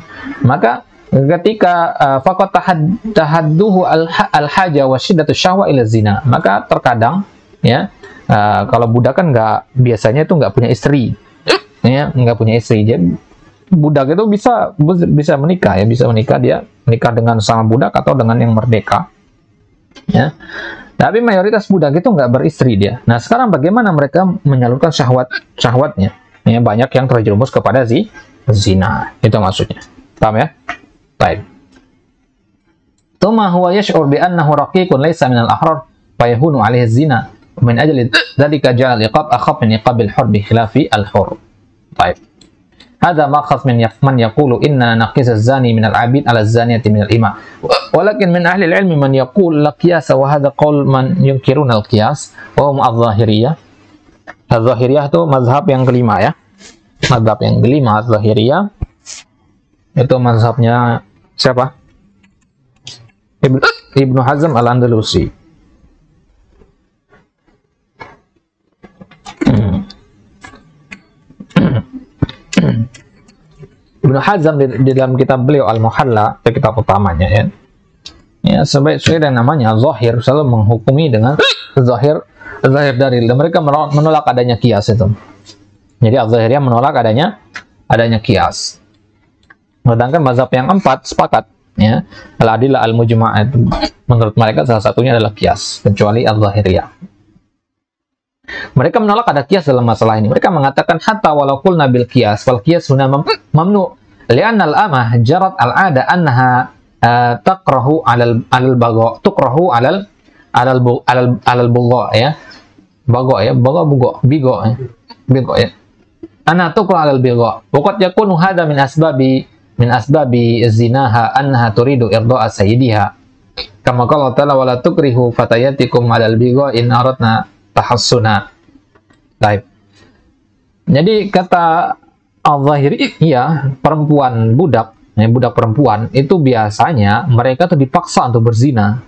Speaker 1: Maka ketika faqad tahadduhu al-haja wa shiddatu syahwa ila zina, maka terkadang, ya, kalau budak kan biasanya itu nggak punya istri, ya, nggak punya istri. Jadi budak itu bisa menikah, ya, bisa menikah, dia menikah dengan sama budak atau dengan yang merdeka, ya. Tapi mayoritas budak itu nggak beristri dia. Nah sekarang bagaimana mereka menyalurkan syahwatnya? Ya, banyak yang terjerumus kepada zina, itu maksudnya. Paham ya? Baik. Tsumma huwa yash'ur bi annahu raqiqun laysa min al-ahrar fa yahunu 'alaihi zina. Min ajli dzalika ja'al iqab akhaf min iqabil hur bi khilafi al-hur. Baik. Hadza ma'khadh min man yaqulu inna naqis az-zani min al-'abid 'ala az-zaniyati min al-ima. Walakin min ahli al-'ilm man yaqul la qiyas wa hadha qaul man yunkiruna al-qiyas wa hum adh-dhahiriyah. Adh-dhahiriyah itu mazhab yang kelima, ya. Mazhab yang kelima adh-dhahiriyah. Itu mazhabnya siapa? Ibnu Hazm al-Andalusi. Ibnu Hazm di dalam kitab beliau Al-Muhalla, kitab utamanya, ya. Ya, sesuai dengan namanya zahir, selalu menghukumi dengan zahir dalil. Dan mereka menolak adanya kias itu. Jadi az-zahiriyah menolak adanya kias. Sedangkan mazhab yang 4 sepakat, ya, al-adillah al-mujma'ah, menurut mereka salah satunya adalah kias, kecuali az-zahiriyah. Mereka menolak ada kias dalam masalah ini. Mereka mengatakan hatta walau qulna bil qiyas wal qiyas huna mamnu li'anna al-amah jarat al-'ada annaha taqrahu 'alal bagha, tukrahu 'alal bugha, ya. Bagha, ya, bigo, ya. Ana tukrahu 'alal bigha. Wa qad yakunu hadha min asbabi zinaha annaha turidu irda'a sayyidiha. Kama qala ta'ala wa la tukrihu fatayatikum 'alal bigha in aradna tahassuna. Baik. Jadi kata al-zahiri, iya, perempuan budak perempuan itu biasanya mereka tuh dipaksa untuk berzina.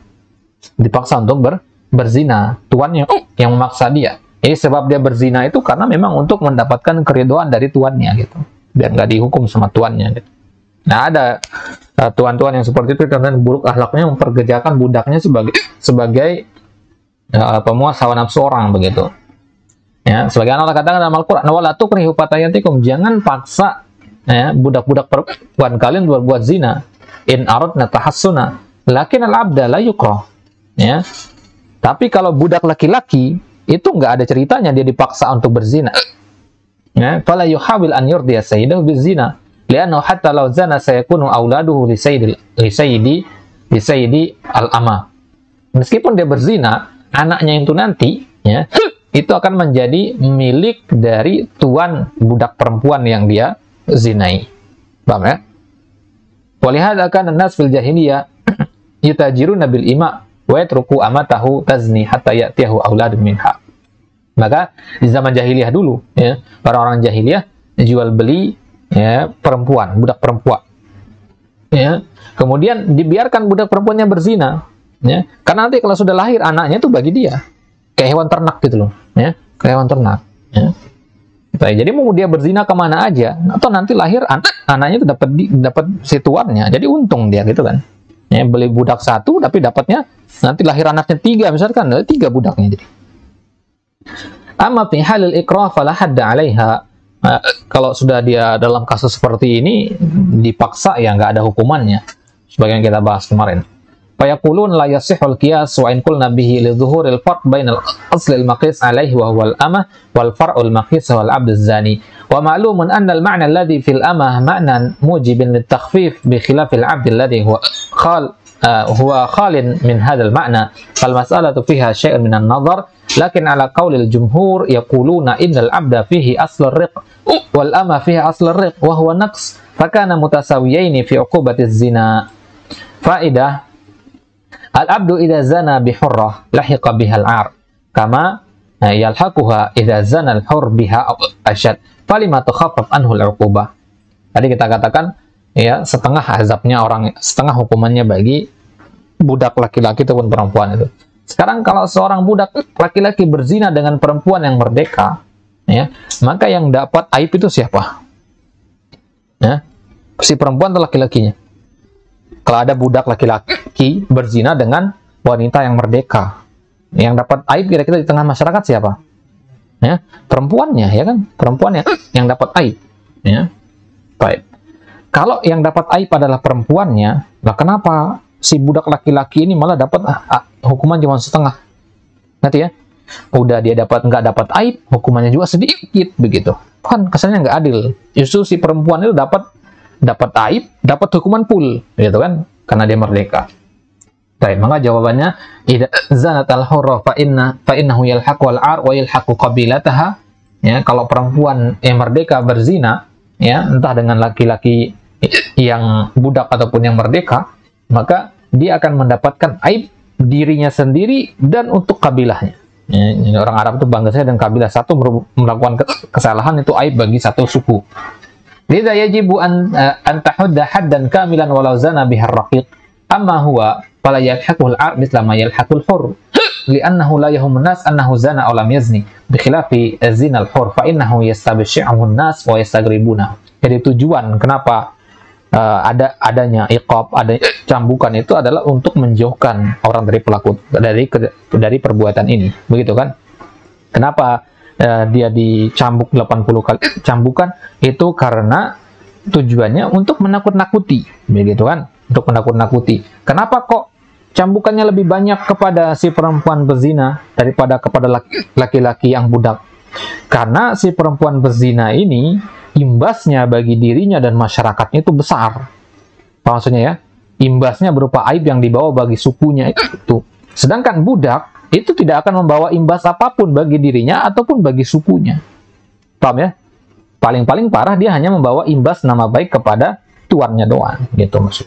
Speaker 1: Dipaksa untuk berzina. Tuannya yang memaksa dia. Sebab dia berzina itu karena memang untuk mendapatkan keridhaan dari tuannya, gitu. Biar nggak dihukum sama tuannya, gitu. Nah, ada tuan-tuan yang seperti itu karena buruk akhlaknya memperkerjakan budaknya sebagai pemuas hawa nafsu orang, begitu. Ya, sebagai Allah katakan dalam Al-Qur'an, "Wala tukrihu fatayatikum", jangan paksa, ya, budak-budak perempuan kalian berbuat zina. In aradna tahassuna, lakin al-'abda la yukrah. Ya. Tapi kalau budak laki-laki itu nggak ada ceritanya dia dipaksa untuk berzina. Ya, fala yuhawil an yurdiya sayyidahu bizina, li'annahu hatta law zana sayakunu auladuhu li sayyidi al-ama. Meskipun dia berzina, anaknya itu nanti, ya, itu akan menjadi milik dari tuan budak perempuan yang dia zinai. Paham, ya? Walihada kana an-nas fil jahiliyah yutajiruna bil ima wa yatruku amatahu tazni hatta ya'tiyahu auladun minha. Maka di zaman jahiliyah dulu, ya, para orang jahiliyah jual beli, ya, perempuan, budak perempuan. Ya, kemudian dibiarkan budak perempuannya berzina, ya. Karena nanti kalau sudah lahir anaknya itu bagi dia kayak hewan ternak gitu loh, ya, kayak hewan ternak. Ya. Jadi mau dia berzina kemana aja, atau nanti lahir anaknya itu dapat si tuannya, jadi untung dia gitu kan. Ya, beli budak satu tapi dapatnya nanti lahir anaknya 3 misalkan, 3 budaknya jadi. Amma fi halil ikrah fala hadda 'alaiha. Kalau sudah dia dalam kasus seperti ini dipaksa ya nggak ada hukumannya. Sebagian kita bahas kemarin. Fayaqulun la yasihul qiyas wa in qulna bihi li dhuhuril farq bainal aslil maqis alaihi wa huwa al-amah wal far'ul maqis wal 'abd az-zani. Wa ma'lumun anna al-ma'na alladhi fil amah ma'nan mujibin lit-takhfif bi khilafil 'abd alladhi huwa khalin min hadzal ma'na. Fal mas'alatu fiha syai'un min an-nadhar lakin ala qaulil jumhur yaquluna innal 'abda fihi aslur riq wal amah fihi aslur riq wa huwa naqs fa kana mutasawiyaini fi 'uqubatiz zina. Faidah al-abdu idza zana bi hurrah lahiqa bihal 'ar kama yalhaquha idza zana al-hurr biha ashad falima tukhaffaf anhu al-'uqubah. Tadi kita katakan ya setengah azabnya orang, setengah hukumannya bagi budak laki-laki ataupun perempuan itu. Sekarang kalau seorang budak laki-laki berzina dengan perempuan yang merdeka, ya, maka yang dapat aib itu siapa? Ya, si perempuan atau laki-lakinya? Kalau ada budak laki-laki berzina dengan wanita yang merdeka, yang dapat aib kira-kira di tengah masyarakat siapa? Ya, perempuannya, ya kan? Perempuannya yang dapat aib. Ya, baik. Kalau yang dapat aib adalah perempuannya, nah kenapa si budak laki-laki ini malah dapat hukuman cuma setengah? Nanti ya, udah dia nggak dapat aib, hukumannya juga sedikit begitu. Kan kesannya nggak adil. Justru si perempuan itu dapat aib, dapat hukuman full, gitu kan? Karena dia merdeka. Baik, maka jawabannya idza zanat al-hurra fa innahu yalhaqu al-'ar wa yalhaqu qabilataha. Ya, kalau perempuan yang merdeka berzina, ya, entah dengan laki-laki yang budak ataupun yang merdeka, maka dia akan mendapatkan aib dirinya sendiri dan untuk kabilahnya. Ya, orang Arab itu bangga saya dan kabilah satu melakukan kesalahan itu aib bagi satu suku. Lidza yajibu an tahudda haddan kamilan walau zana bihar raqiq. Amma huwa fala yalhaqul 'ar mithla ma yalhaqul hurr. Li'annahu la yahumun nas annahu zana aw lam yazni. Bikhilafi zina al-hurr fa innahu yastabshi'uhu an-nas wa yastagribuna. Jadi tujuan kenapa adanya iqab, ada cambukan itu adalah untuk menjauhkan orang dari pelaku dari perbuatan ini. Begitu kan? Kenapa dia dicambuk 80 kali cambukan itu karena tujuannya untuk menakut-nakuti, begitu kan? Untuk menakut-nakuti. Kenapa kok cambukannya lebih banyak kepada si perempuan berzina daripada kepada laki-laki yang budak? Karena si perempuan berzina ini imbasnya bagi dirinya dan masyarakatnya itu besar. Apa maksudnya ya? Imbasnya berupa aib yang dibawa bagi sukunya itu. Sedangkan budak itu tidak akan membawa imbas apapun bagi dirinya ataupun bagi sukunya. Paham ya? Paling-paling parah dia hanya membawa imbas nama baik kepada tuannya doang, gitu maksud.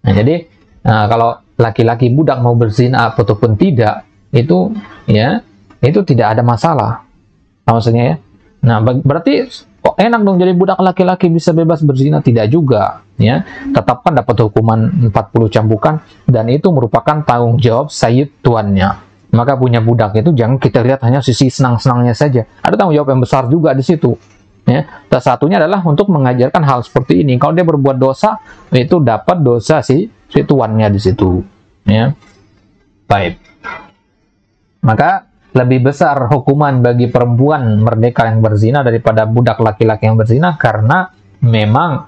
Speaker 1: Nah, jadi kalau laki-laki budak mau berzina ataupun tidak, itu ya, itu tidak ada masalah. Apa maksudnya ya? Nah, berarti kok enak dong jadi budak laki-laki bisa bebas berzina? Tidak juga, ya. Tetapkan dapat hukuman 40 cambukan dan itu merupakan tanggung jawab sayyid tuannya. Maka punya budak itu jangan kita lihat hanya sisi senang-senangnya saja. Ada tanggung jawab yang besar juga di situ. Ya, salah satunya adalah untuk mengajarkan hal seperti ini. Kalau dia berbuat dosa, itu dapat dosa si tuannya di situ. Ya, baik. Maka lebih besar hukuman bagi perempuan merdeka yang berzina daripada budak laki-laki yang berzina karena memang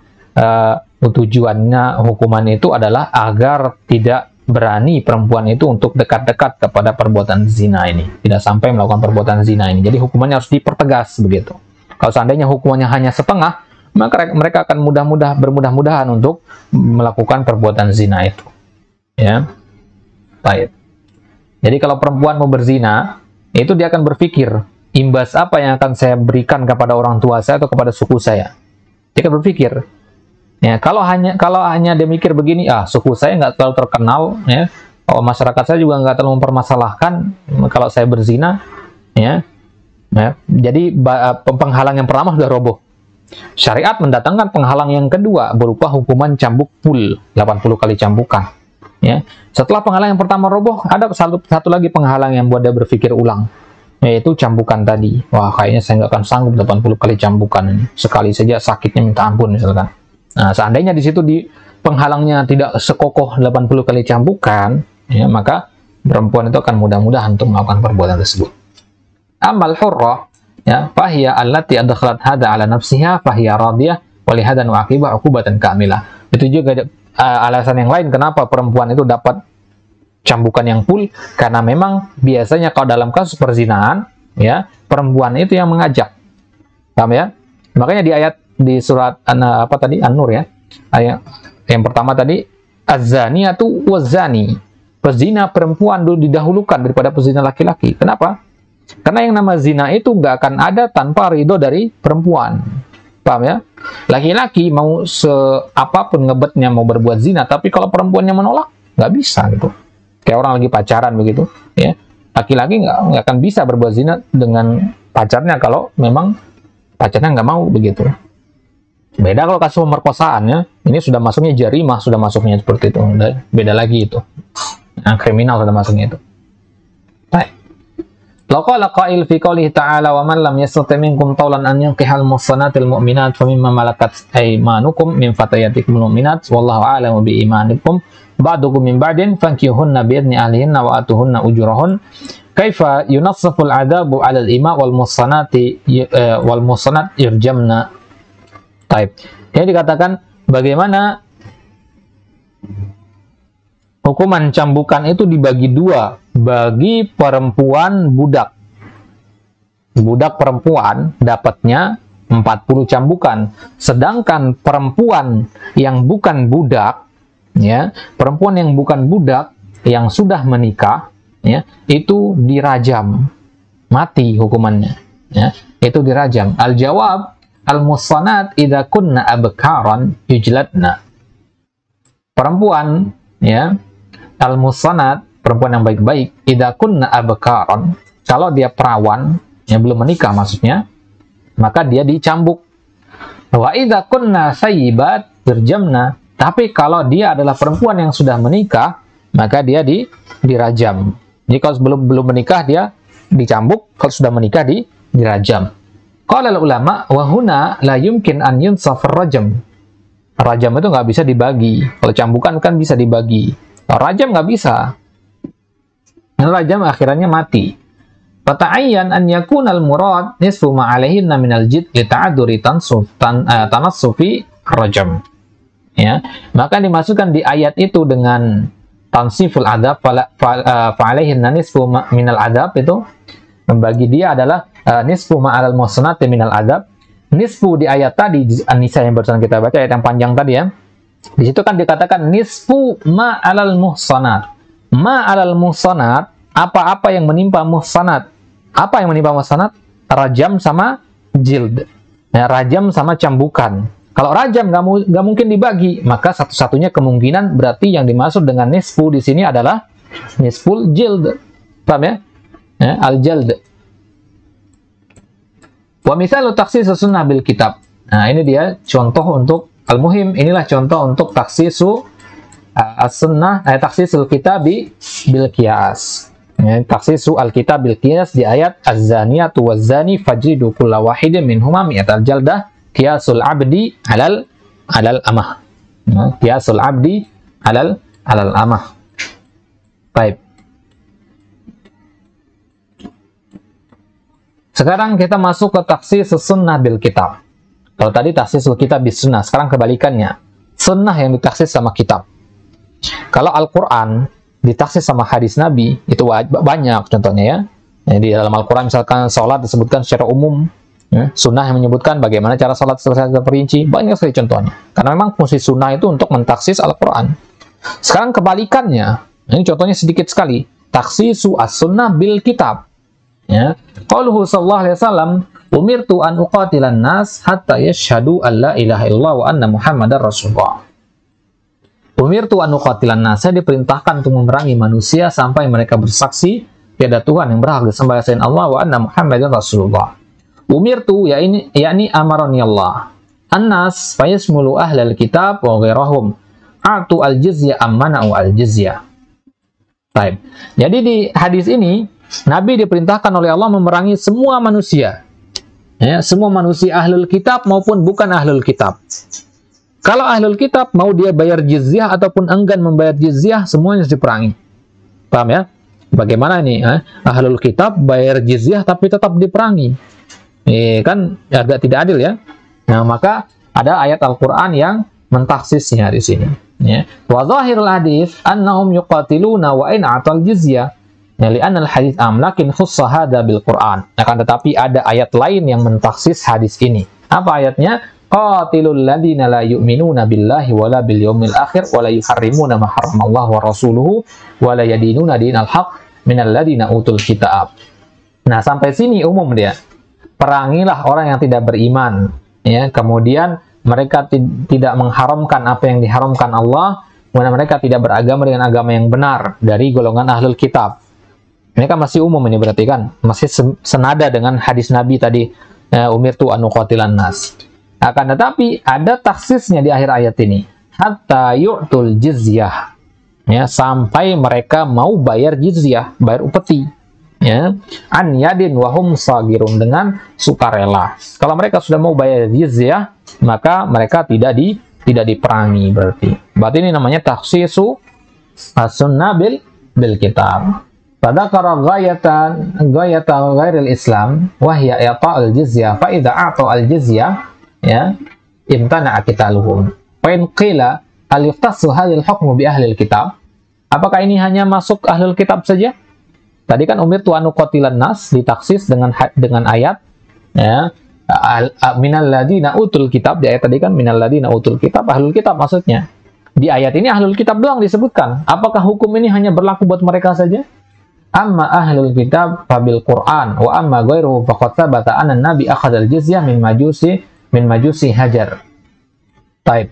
Speaker 1: tujuannya hukuman itu adalah agar tidak berani perempuan itu untuk dekat-dekat kepada perbuatan zina ini, tidak sampai melakukan perbuatan zina ini. Jadi hukumannya harus dipertegas begitu. Kalau seandainya hukumannya hanya setengah, maka mereka akan bermudah-mudahan untuk melakukan perbuatan zina itu. Ya, baik. Jadi kalau perempuan mau berzina, itu dia akan berpikir imbas apa yang akan saya berikan kepada orang tua saya atau kepada suku saya. Dia akan berpikir. Ya, kalau hanya dia mikir begini, suku saya nggak terlalu terkenal, ya, masyarakat saya juga nggak terlalu mempermasalahkan kalau saya berzina, ya, jadi penghalang yang pertama sudah roboh. Syariat mendatangkan penghalang yang kedua berupa hukuman cambuk full 80 kali cambukan. Ya, setelah penghalang yang pertama roboh, ada satu lagi penghalang yang buat dia berpikir ulang. yaitu cambukan tadi. Wah, kayaknya saya nggak akan sanggup 80 kali cambukan ini. Sekali saja sakitnya minta ampun misalkan. Nah, seandainya di situ di penghalangnya tidak sekokoh 80 kali cambukan, ya, maka perempuan itu akan mudah-mudahan untuk melakukan perbuatan tersebut. Amal hurrah, ya, fahiya allati adkhalat hada ala nafsiha fahiya radiyah wa li hadan wa aqibah uqubatan kamilah. Itu juga alasan yang lain kenapa perempuan itu dapat cambukan yang full, karena memang biasanya kalau dalam kasus perzinahan, ya, perempuan itu yang mengajak. Paham ya? Makanya di ayat di surat apa tadi? An-Nur, ya. Ayat yang pertama tadi, az-zaniyatu waz-zani. Pezina perempuan dulu didahulukan daripada pezina laki-laki. Kenapa? Karena yang nama zina itu nggak akan ada tanpa ridho dari perempuan. Paham ya? Laki-laki mau seapapun ngebetnya mau berbuat zina, tapi kalau perempuannya menolak, nggak bisa gitu. Kayak orang lagi pacaran begitu, ya. Laki-laki nggak akan bisa berbuat zina dengan pacarnya kalau memang pacarnya nggak mau begitu. Beda kalau kasus pemerkosaan, ya. Ini sudah masuknya jarimah, sudah masuknya seperti itu. Beda lagi itu. Nah, kriminal sudah masuknya itu. Baik. Laqala qail fi qoulihi ta'ala wa man lam yastati' minkum tawlan an yankihal muhsanatil mu'minat famimma malakat aymanukum min fatayatikum mu'minat wallahu a'lamu bi imanikum ba'dukum min ba'din fankihunna bi idni ahlihinna wa atuhunna ujurahun kaifa yunassaful 'adabu 'alal ima wal muhsanati wal muhsanat yurjamna. Baik. Ini dikatakan bagaimana hukuman cambukan itu dibagi dua bagi perempuan budak. Budak perempuan dapatnya 40 cambukan. Sedangkan perempuan yang bukan budak, ya, perempuan yang bukan budak yang sudah menikah, ya, itu dirajam. Mati hukumannya, ya. Itu dirajam. Al-jawab al-muhsanat idza kunna abkaran yujladna. Perempuan, ya, al-muhsanat, perempuan yang baik-baik, idza kunna abkaran, kalau dia perawan, yang belum menikah maksudnya, maka dia dicambuk. Wa idza kunna sayyibat dirjamna, tapi kalau dia adalah perempuan yang sudah menikah, maka dia dirajam. Jadi kalau belum menikah dia dicambuk, kalau sudah menikah dirajam. Qala ulama wa huna la yumkin an yunsaf rajam. Rajam itu nggak bisa dibagi. Kalau cambukan kan bisa dibagi. Rajam nggak bisa. Rajam akhirannya mati. Fata'ayyan an yakuna al-murad nisfu ma 'alaihinna min al-jid li ta'adduri tanassufi rajam. Ya, maka dimasukkan di ayat itu dengan tansiful adab fa 'alaihinna nisfu min al-adab, itu membagi dia adalah nisfu ma 'alal muhsanati min al-adab. Nisfu di ayat tadi An-Nisa yang barusan kita baca, ayat yang panjang tadi, ya. Di situ kan dikatakan nisfu ma 'alal muhsanat. Ma 'alal muhsanat, apa-apa yang menimpa muhsanat. Apa yang menimpa muhsanat? Rajam sama jild. Ya, rajam sama cambukan. Kalau rajam nggak mungkin dibagi, maka satu-satunya kemungkinan berarti yang dimaksud dengan nisfu di sini adalah nisful jild. Paham ya? Ya, al-jald. Wa misalu takhsis sunnah bil kitab. Nah, ini dia contoh untuk al-muhim, inilah contoh untuk takhsisu as-sunnah, takhsisul kitabi bil qiyas. Ya, takhsisu al-kitab bil qiyas di ayat az-zaniyatu waz-zani fajridu kulla wahidin minhuma mi'atal jaldah qiyasul abdi alal amah. Ya, qiyasul abdi alal amah. Baik. Sekarang kita masuk ke takhsis sunnah bil kitab. Kalau tadi takhsisul kitab bis sunnah, sekarang kebalikannya. Sunnah yang ditaksis sama kitab. Kalau Al-Quran ditaksis sama hadis Nabi, itu banyak contohnya, ya. Di dalam Al-Quran misalkan sholat disebutkan secara umum, ya. Sunnah yang menyebutkan bagaimana cara sholat secara terperinci, banyak sekali contohnya. Karena memang fungsi sunnah itu untuk mentaksis Al-Quran. Sekarang kebalikannya, ini contohnya sedikit sekali. Takhsisu as-sunnah bil kitab. Ya, qauluhu sallallahu alaihi wasallam, umirtu an uqatilan nas hatta yashhadu an la ilaha illallah wa anna muhammadar rasulullah. Umirtu an uqatilan nas, saya diperintahkan untuk memerangi manusia sampai mereka bersaksi tiada Tuhan yang berhak disembah selain Allah wa anna muhammadar rasulullah. Umirtu yakni amarani Allah. An-nas fayasmulu ahlal kitab wa ghairahum. A'tu al-jizya ammana'u al-jizya. Baik. Jadi di hadis ini Nabi diperintahkan oleh Allah memerangi semua manusia. Ya, semua manusia ahlul kitab maupun bukan ahlul kitab. Kalau ahlul kitab mau dia bayar jizyah ataupun enggan membayar jizyah, semuanya harus diperangi. Paham ya? Bagaimana ini? Ahlul kitab bayar jizyah tapi tetap diperangi. Kan agak tidak adil ya. Nah, maka ada ayat Al-Qur'an yang mentaksisnya di sini. Ya. Wa zahirul hadits annahum yuqatiluna wa in atal jizyah. Ya, li'anna al-hadits lakin khussa hadza bil Qur'an. Akan tetapi ada ayat lain yang mentaksis hadis ini. Apa ayatnya? Qatilul ladzina la yu'minuna billahi wala bil yaumil akhir wala yuharrimuna ma harramallahu wa rasuluhu wala yadinuna dinal haqq minal ladzina utul kitab. Nah, sampai sini umum dia. Perangilah orang yang tidak beriman, ya. Kemudian mereka tidak mengharamkan apa yang diharamkan Allah, kemudian mereka tidak beragama dengan agama yang benar dari golongan ahlul kitab. Ini kan masih umum ini berarti kan, masih senada dengan hadis Nabi tadi, umirtu an uqatilan nas. Akan tetapi ada taksisnya di akhir ayat ini, hatta yu'tul jizyah, ya, sampai mereka mau bayar jizyah, bayar upeti, ya, an yadin wahum sagirun, dengan sukarela. Kalau mereka sudah mau bayar jizyah, maka mereka tidak diperangi berarti. Berarti ini namanya taksisu as-sunnah bil kitab. Fadzakara ghayatan ghairil Islam wa hiya i'ta'ul jizyah fa idza a'ta al-jizyah, ya, imtana'a qitaluhum. Fa in qila hal yuftasu hadhil hukmu bi ahlil kitab? Apakah ini hanya masuk ahlul kitab saja? Tadi kan umirtu an uqatilan nas ditaksis dengan ayat, ya, minal ladina utul kitab. Di ayat tadi kan minal ladina utul kitab, ahlul kitab maksudnya. Di ayat ini ahlul kitab doang disebutkan. Apakah hukum ini hanya berlaku buat mereka saja? Amma ahlul kitab fabil Qur'an wa amma ghairuhu faqad thabata anna nabi akhadha al-jizyah min majusi Hajar. Baik.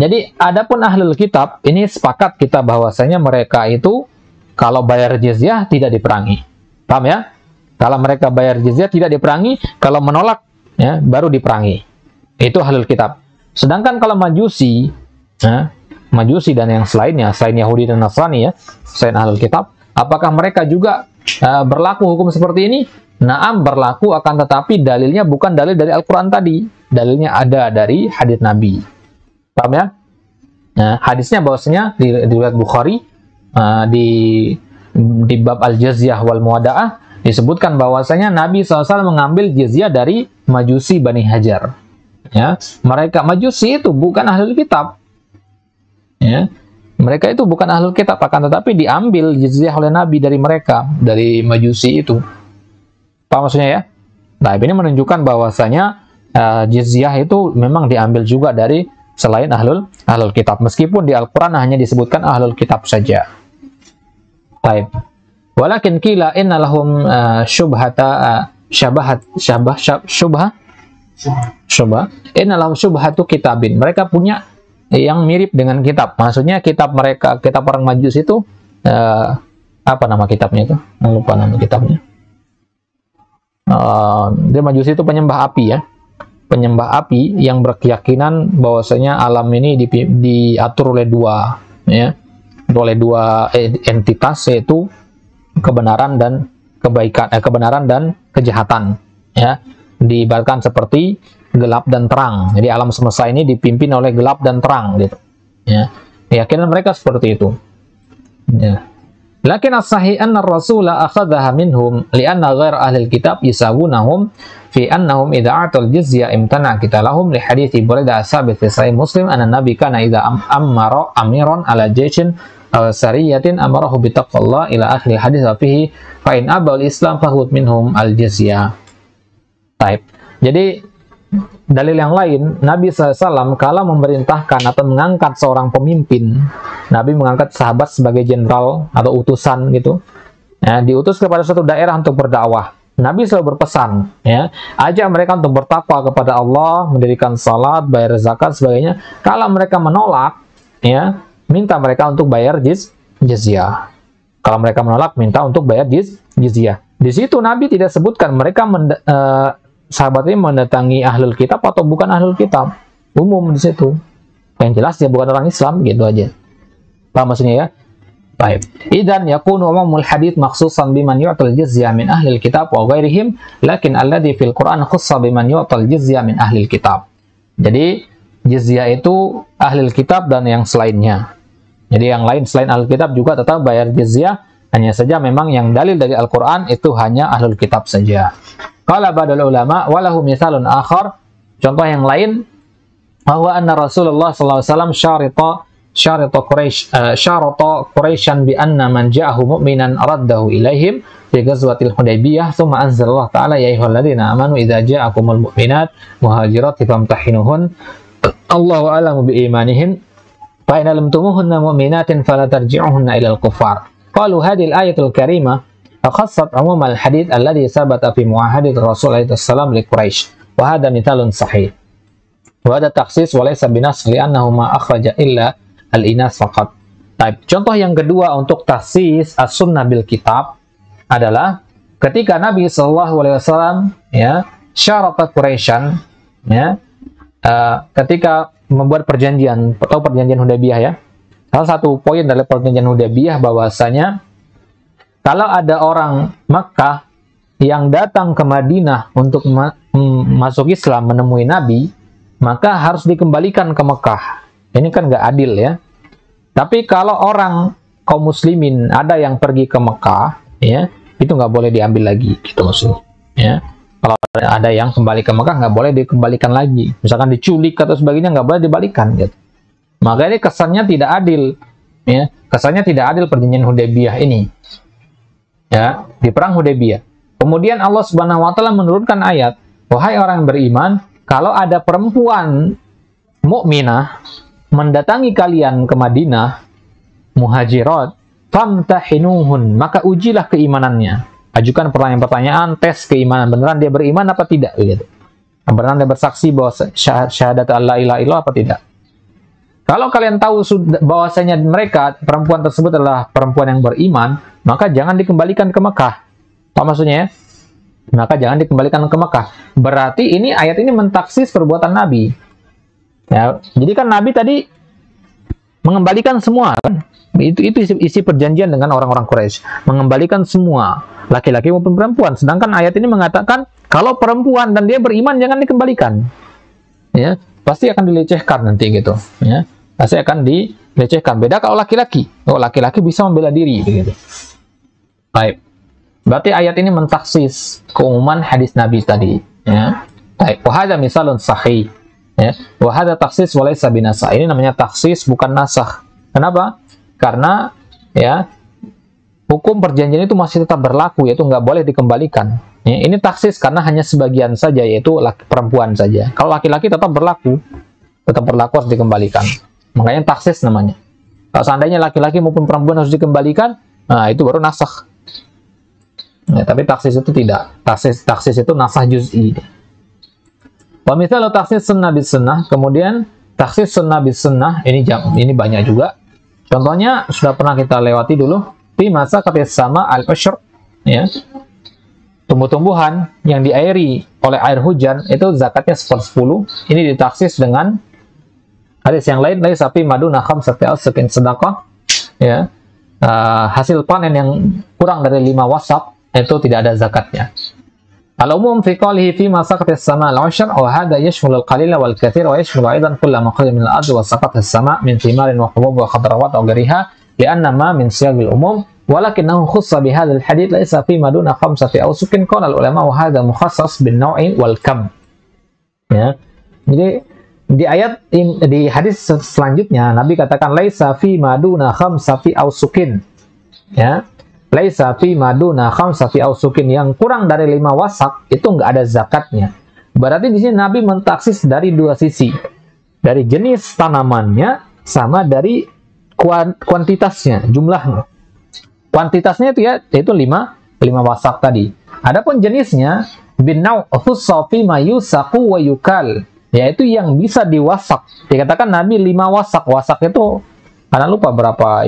Speaker 1: Jadi adapun ahlul kitab ini sepakat kita bahwasanya mereka itu kalau bayar jizyah tidak diperangi. Paham ya? Kalau mereka bayar jizyah tidak diperangi, kalau menolak, ya, baru diperangi. Itu ahlul kitab. Sedangkan kalau majusi, ya, majusi dan yang selainnya, selain Yahudi dan Nasrani, ya, selain ahlul kitab, apakah mereka juga berlaku hukum seperti ini? Naam, berlaku, akan tetapi dalilnya bukan dalil dari Al-Quran tadi. Dalilnya ada dari hadits Nabi. Paham ya? Nah, hadisnya bahwasanya di riwayat Bukhari, di bab al-jizyah wal muwada'ah, disebutkan bahwasanya Nabi SAW mengambil jizyah dari majusi Bani Hajar. Ya, mereka majusi itu bukan ahlul kitab. Ya. Mereka itu bukan ahlul kitab, akan tetapi diambil jizyah oleh Nabi dari mereka, dari majusi itu. Apa maksudnya ya? Nah, ini menunjukkan bahwasanya jizyah itu memang diambil juga dari selain ahlul kitab. Meskipun di Al-Quran hanya disebutkan ahlul kitab saja. Baik. Walakin kila inna lahum syubhata syubha inna lahum syubhatu kitabin. Mereka punya yang mirip dengan kitab. Maksudnya kitab mereka, kitab orang Majus itu apa nama kitabnya itu? Lupa nama kitabnya. Dia Majus itu penyembah api, ya. Penyembah api yang berkeyakinan bahwasanya alam ini diatur oleh dua, ya. Oleh dua entitas, yaitu kebenaran dan kebaikan, kebenaran dan kejahatan, ya. Diibaratkan seperti gelap dan terang. Jadi alam semesta ini dipimpin oleh gelap dan terang, gitu. Ya. Keyakinan mereka seperti itu. Ya. Lakin as-sahih anna ar-rasula akhadhaha minhum li'anna ghair ahli al-kitab yasawunahum fi annahum idza atal jizya imtana qitalahum li hadithi Buraidah as-sabit fi sahih Muslim anna nabi kana idza amara amiran ala jayshin aw sariyatin amarahu bi taqwallah ila akhir hadis fihi fa in abal islam fahud minhum al-jizya. Baik. Jadi dalil yang lain, Nabi SAW kalau memerintahkan atau mengangkat seorang pemimpin, Nabi mengangkat sahabat sebagai jenderal atau utusan gitu, ya, diutus kepada suatu daerah untuk berdakwah. Nabi selalu berpesan, ya, ajak mereka untuk bertakwa kepada Allah, mendirikan salat, bayar zakat, sebagainya. Kalau mereka menolak, ya, minta mereka untuk bayar jizyah. Kalau mereka menolak, minta untuk bayar jizyah. Di situ Nabi tidak sebutkan mereka sahabat ini mendatangi ahlul kitab atau bukan ahlul kitab. Umum di situ. Yang jelas dia bukan orang Islam, gitu aja. Paham maksudnya ya? Baik. Idzan yakunu umumul hadits makhsusan biman yu'tal jizyah min ahli kitab wa ghairihim, lakin alladhi fil Qur'an khussa biman yu'tal jizyah min ahli kitab. Jadi jizyah itu ahli kitab dan yang selainnya. Jadi yang lain selain ahli kitab juga tetap bayar jizyah, hanya saja memang yang dalil dari Al-Qur'an itu hanya ahli kitab saja. Qala ba'dul ulama wa lahu mithalun akhar. Contoh yang lain, bahwa anna Rasulullah sallallahu alaihi wasallam syarata Quraisyan bi anna man ja'ahu mu'minan raddahu ilaihim fi ghazwatil Hudaybiyah, thumma anzalallahu ta'ala ya ayyuhalladzina amanu idza ja'akumul mu'minat muhajirat famtahinuhun Allahu a'lamu bi imanihin fa in lam tumuhunna mu'minatin fala tarji'uhunna ila al-kuffar. Qalu hadhihi al-ayatul karimah akhassat umum al-hadits alladhi sabata fi muahadati Rasul alaihi wasallam li Quraisy wa hadha mithalun sahih. Wa hadha takhsis wa laysa binas li'annahu ma akhraja illa al-inas faqat. Contoh yang kedua untuk takhsis as-sunnah bil kitab adalah ketika Nabi sallallahu alaihi wasallam ya syarata Quraisyan ya ketika membuat perjanjian atau perjanjian Hudaybiyah ya. Salah satu poin dari perjanjian Hudaybiyah bahwasanya kalau ada orang Makkah yang datang ke Madinah untuk masuk Islam menemui Nabi, maka harus dikembalikan ke Mekah. Ini kan nggak adil ya. Tapi kalau orang kaum muslimin ada yang pergi ke Mekah, ya itu nggak boleh diambil lagi, gitu maksudnya. Ya, kalau ada yang kembali ke Mekah nggak boleh dikembalikan lagi. Misalkan diculik atau sebagainya nggak boleh dibalikan. Gitu. Maka ini kesannya tidak adil. Ya, kesannya tidak adil perjanjian Hudaybiyah ini. Ya, di perang Hudaybiyah. Kemudian Allah Subhanahu Wa Taala menurunkan ayat, wahai orang beriman, kalau ada perempuan mukminah mendatangi kalian ke Madinah, muhajirat, famtahinuhun, maka ujilah keimanannya. Ajukan pertanyaan-pertanyaan, tes keimanan, beneran dia beriman apa tidak, gitu. Beneran dia bersaksi bahwa syahadat Allah ilaha illallah apa tidak. Kalau kalian tahu bahwasanya mereka, perempuan tersebut adalah perempuan yang beriman, maka jangan dikembalikan ke Mekah. Apa maksudnya ya? Maka jangan dikembalikan ke Mekah. Berarti ini ayat ini mentaksis perbuatan Nabi. Ya, jadi kan Nabi tadi mengembalikan semua kan? Itu isi perjanjian dengan orang-orang Quraisy, mengembalikan semua, laki-laki maupun perempuan. Sedangkan ayat ini mengatakan kalau perempuan dan dia beriman jangan dikembalikan. Ya, pasti akan dilecehkan nanti gitu, ya. Pasti akan dilecehkan. Beda kalau laki-laki. Oh, laki-laki bisa membela diri begitu. Baik. Berarti ayat ini mentaksis keumuman hadis Nabi tadi, ya. Baik, wa hadza misalun sahih. Ya, wa hadza takhsis wa laysa binasakh. Ini namanya takhsis bukan nasakh. Kenapa? Karena ya hukum perjanjian itu masih tetap berlaku, yaitu nggak boleh dikembalikan. Ya, ini takhsis karena hanya sebagian saja, yaitu perempuan saja. Kalau laki-laki tetap berlaku harus dikembalikan. Makanya takhsis namanya. Kalau seandainya laki-laki maupun perempuan harus dikembalikan, nah itu baru nasakh. Ya, tapi takhsis itu tidak. Takhsis itu nasakh juz'i. Wa mithalu takhsis sunnah bis sunnah, kemudian takhsis sunnah bis sunnah ini banyak juga. Contohnya sudah pernah kita lewati dulu di masa katis sama al-ushr, ya. Tumbuh-tumbuhan yang diairi oleh air hujan itu zakatnya 1/10. Ini ditaksis dengan hadis yang lain, laisa fi maduna khamsati awsukin sedekah, ya. Hasil panen yang kurang dari 5 wasaq itu tidak ada zakatnya. Al-umum fi qawlihi fi ma saqata as-sama' al-'ushr wa hadha yashmulu al-qalila wal kathir wa yashmulu aidan kull ma qala min al-ardh wa saqata as-sama' min thimarin wa hubub wa khadrawat aw ghayriha li'anna ma min siyagil umum walakinahu khussa bi hadha al-hadith laysa fi ma duna khamsati awsukin qala al-ulama wa hadha mukhassas bin naw'i wal kam. Ya. Jadi di ayat di hadis selanjutnya Nabi katakan laisa fi ma duna khamsati awsukin. Ya. Laisa fi maduna khamsati awsukin, yang kurang dari 5 wasak itu nggak ada zakatnya. Berarti di sini Nabi mentaksis dari dua sisi. Dari jenis tanamannya sama dari kuantitasnya, jumlahnya. Kuantitasnya itu ya yaitu 5 wasak tadi. Adapun jenisnya binau khussa fi ma yusaqu wa yukal, yaitu yang bisa diwasak. Dikatakan Nabi 5 wasak. Wasak itu karena lupa berapa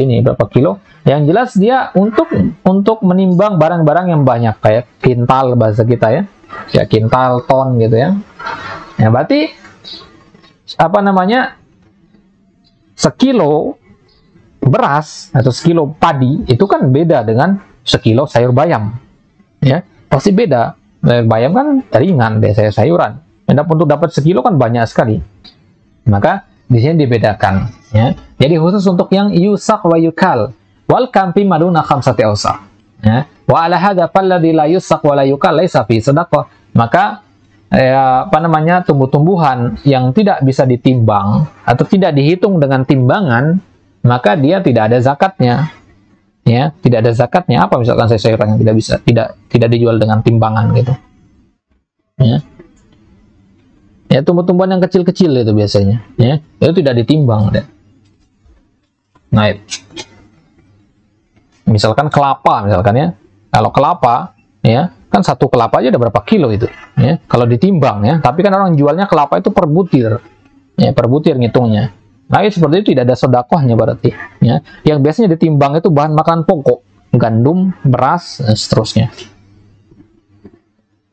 Speaker 1: kilo. Yang jelas dia untuk menimbang barang-barang yang banyak, kayak kintal bahasa kita ya. Ya kintal, ton gitu ya. Ya berarti sekilo beras atau sekilo padi itu kan beda dengan sekilo sayur bayam, ya pasti beda. Sayur bayam kan ringan deh, sayuran. Untuk dapat sekilo kan banyak sekali, maka di sini dibedakan, ya. Jadi khusus untuk yang yusak wa yukal wal kampi maduna khamsati awsaq, ya. Wa ala hadza falladzi la yusak wa la yukal laisa fi sadaqah. Maka tumbuh-tumbuhan yang tidak bisa ditimbang atau tidak dihitung dengan timbangan, maka dia tidak ada zakatnya, ya. Tidak ada zakatnya. Apa misalkan sayuran yang tidak dijual dengan timbangan gitu, ya. Ya, tumbuh-tumbuhan yang kecil-kecil itu biasanya, ya, itu tidak ditimbang deh. Nah, misalkan kelapa, misalkan ya, kalau kelapa, ya, kan satu kelapa aja ada berapa kilo itu, ya, kalau ditimbang, ya. Tapi kan orang jualnya kelapa itu per butir, ya, per butir ngitungnya. Nah, seperti itu tidak ada sedekahnya berarti, ya. Yang biasanya ditimbang itu bahan makanan pokok, gandum, beras, dan seterusnya.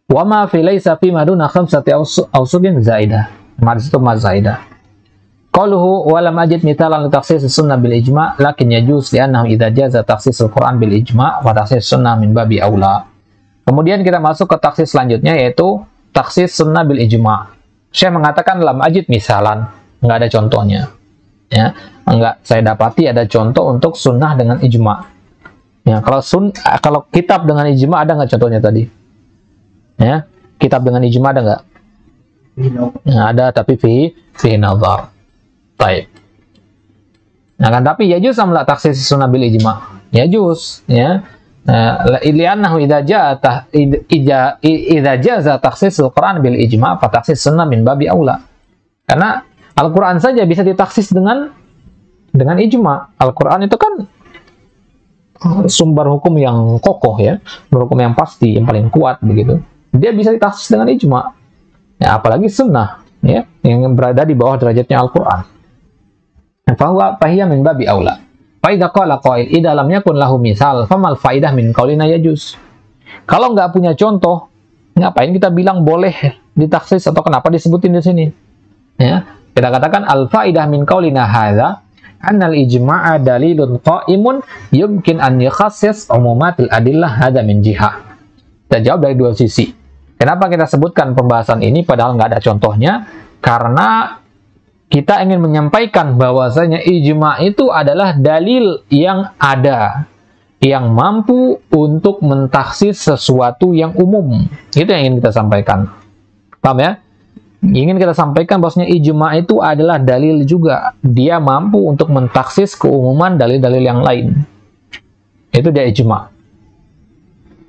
Speaker 1: Wa ma fi laysa fi maduna khamsati awsuqin zaidah. Itu ma zaidah. Qaluhu wa lam ajid mithalan li takhsis sunnah bil ijma' lakin yajuz li annahu idza jaza takhsis al-Qur'an bil ijma' wa takhsis sunnah min babi aula. Kemudian kita masuk ke takhsis selanjutnya, yaitu takhsis sunnah bil ijma'. Syekh mengatakan lam ajid misalan, enggak ada contohnya. Ya, enggak saya dapati ada contoh untuk sunnah dengan ijma'. Ya, kalau kitab dengan ijma' ada enggak contohnya tadi? Ya, kitab dengan ijma' ada nggak? Nah, ada, tapi fi nazar. Baik. Nah, kan tapi yajuz amla takhsis sunnah bil ijma'. Yajuz, ya. Li'annahu idza jaza takhsisul Qur'an bil ijma' fa takhsis sunnah min babi aula. Karena Al-Qur'an saja bisa ditaksis dengan ijma'. Al-Qur'an itu kan sumber hukum yang kokoh, ya, hukum yang pasti, yang paling kuat begitu. Dia bisa ditaksis dengan ijma'. Ya, apalagi sunnah, ya, yang berada di bawah derajatnya Al-Qur'an. Fahuwa fahiya min babi aula. Fa idza qala qail idza lam yakun lahu misal famal faidah min qaulina yajuz. Kalau nggak punya contoh, ngapain kita bilang boleh ditaksis atau kenapa disebutin di sini? Ya, kita katakan al faidah min qaulina hadza annal ijma'a dalilun qa'imun yumkin an yukhassis umumatil adillah hadza min jihah. Kita jawab dari dua sisi. Kenapa kita sebutkan pembahasan ini padahal nggak ada contohnya? Karena kita ingin menyampaikan bahwasanya ijma' itu adalah dalil yang ada, yang mampu untuk mentaksis sesuatu yang umum. Itu yang ingin kita sampaikan. Paham ya? Ingin kita sampaikan bahwasanya ijma' itu adalah dalil juga. Dia mampu untuk mentaksis keumuman dalil-dalil yang lain. Itu dia ijma'.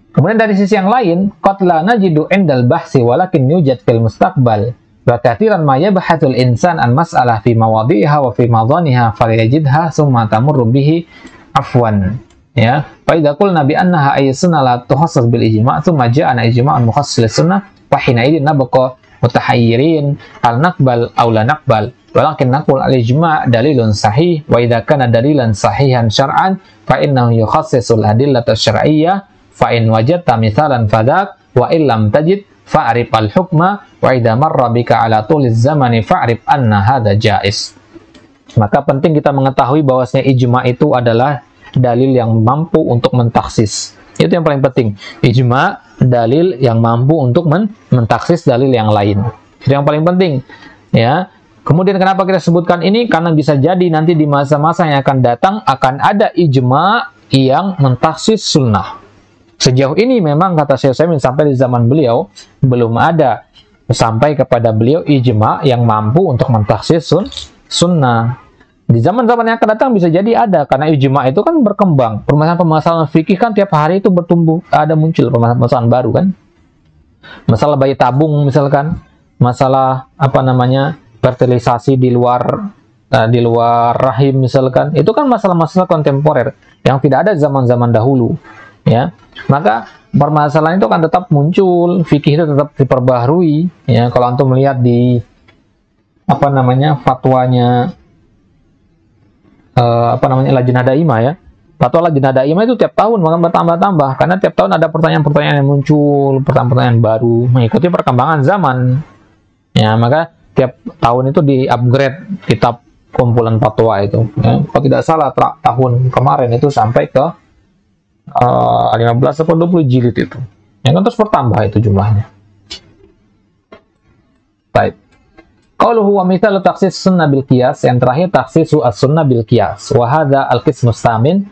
Speaker 1: Kemudian dari sisi yang lain, qad la najidu indal bahsi walakin yujad fil mustaqbal wa katsiran ma yabhathul insan an mas'alah fi mawadhi'iha wa fi madhaniha falyajidha summa tamurru bihi afwan. Ya, fa idza qulna bi annaha ay sunnah la tuhassas bil ijma' thumma ja'ana ijma'un mukhassis lis sunnah fa hina idin nabqa mutahayyirin al naqbal aw la naqbal walakin naqul al ijma' dalilun sahih wa idza kana dalilan sahihan syar'an fa innahu yukhassisul adillata syar'iyyah fa in wajadta mithalan fadak wa illam tajid fa'rif al-hukma wa idza marra bika ala tuliz zamani fa'rif anna hadza jaiz. Maka penting kita mengetahui bahwasanya ijma' itu adalah dalil yang mampu untuk mentaksis. Itu yang paling penting. Ijma' dalil yang mampu untuk mentaksis dalil yang lain. Itu yang paling penting, ya. Kemudian kenapa kita sebutkan ini? Karena bisa jadi nanti di masa-masa yang akan datang akan ada ijma' yang mentaksis sunnah. Sejauh ini memang kata Syekh Utsaimin sampai di zaman beliau belum ada sampai kepada beliau ijma' yang mampu untuk mentaksis sunnah. Di zaman-zaman yang akan datang bisa jadi ada, karena ijma' itu kan berkembang. Permasalahan-permasalahan fikih kan tiap hari itu bertumbuh, ada muncul permasalahan baru kan. Masalah bayi tabung misalkan, masalah fertilisasi di luar rahim misalkan, itu kan masalah-masalah kontemporer yang tidak ada zaman-zaman dahulu. Ya, maka permasalahan itu akan tetap muncul, fikih itu tetap diperbaharui. Ya, kalau antum melihat di fatwanya Lajnah Daimah, ya, fatwa Lajnah Daimah itu tiap tahun bertambah-tambah karena tiap tahun ada pertanyaan-pertanyaan yang muncul, pertanyaan-pertanyaan baru mengikuti perkembangan zaman. Ya, maka tiap tahun itu di-upgrade kitab kumpulan fatwa itu. Ya. Kalau tidak salah tahun kemarin itu sampai ke 15 atau 20 jilid itu. Yang kan terus bertambah itu jumlahnya. Baik. Qauluhu wa mithalu takhsis sunnah bil qiyas, yang terakhir takhsisu as-sunnah bil qiyas. Wa hadza al-qismu tsamin.